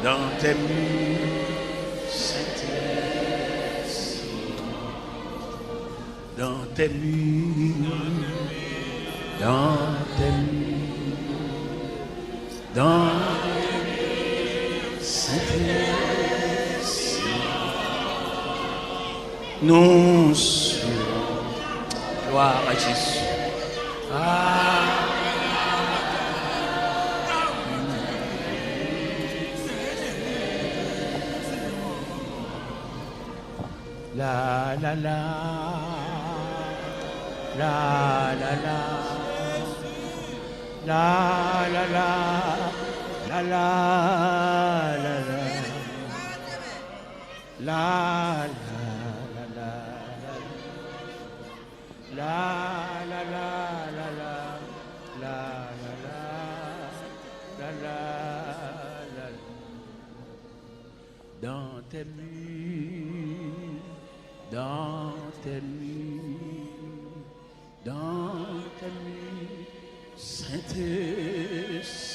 Dans tes murs, sainteté, dans tes murs, dans tes murs, dans tes murs, sainteté, nous serons, gloire à Jésus. La la la, la la la, la la la, la la la, la la la, la la la la, la. Dans tes murs, dans tes murs, dans tes murs, Saint-Esprit.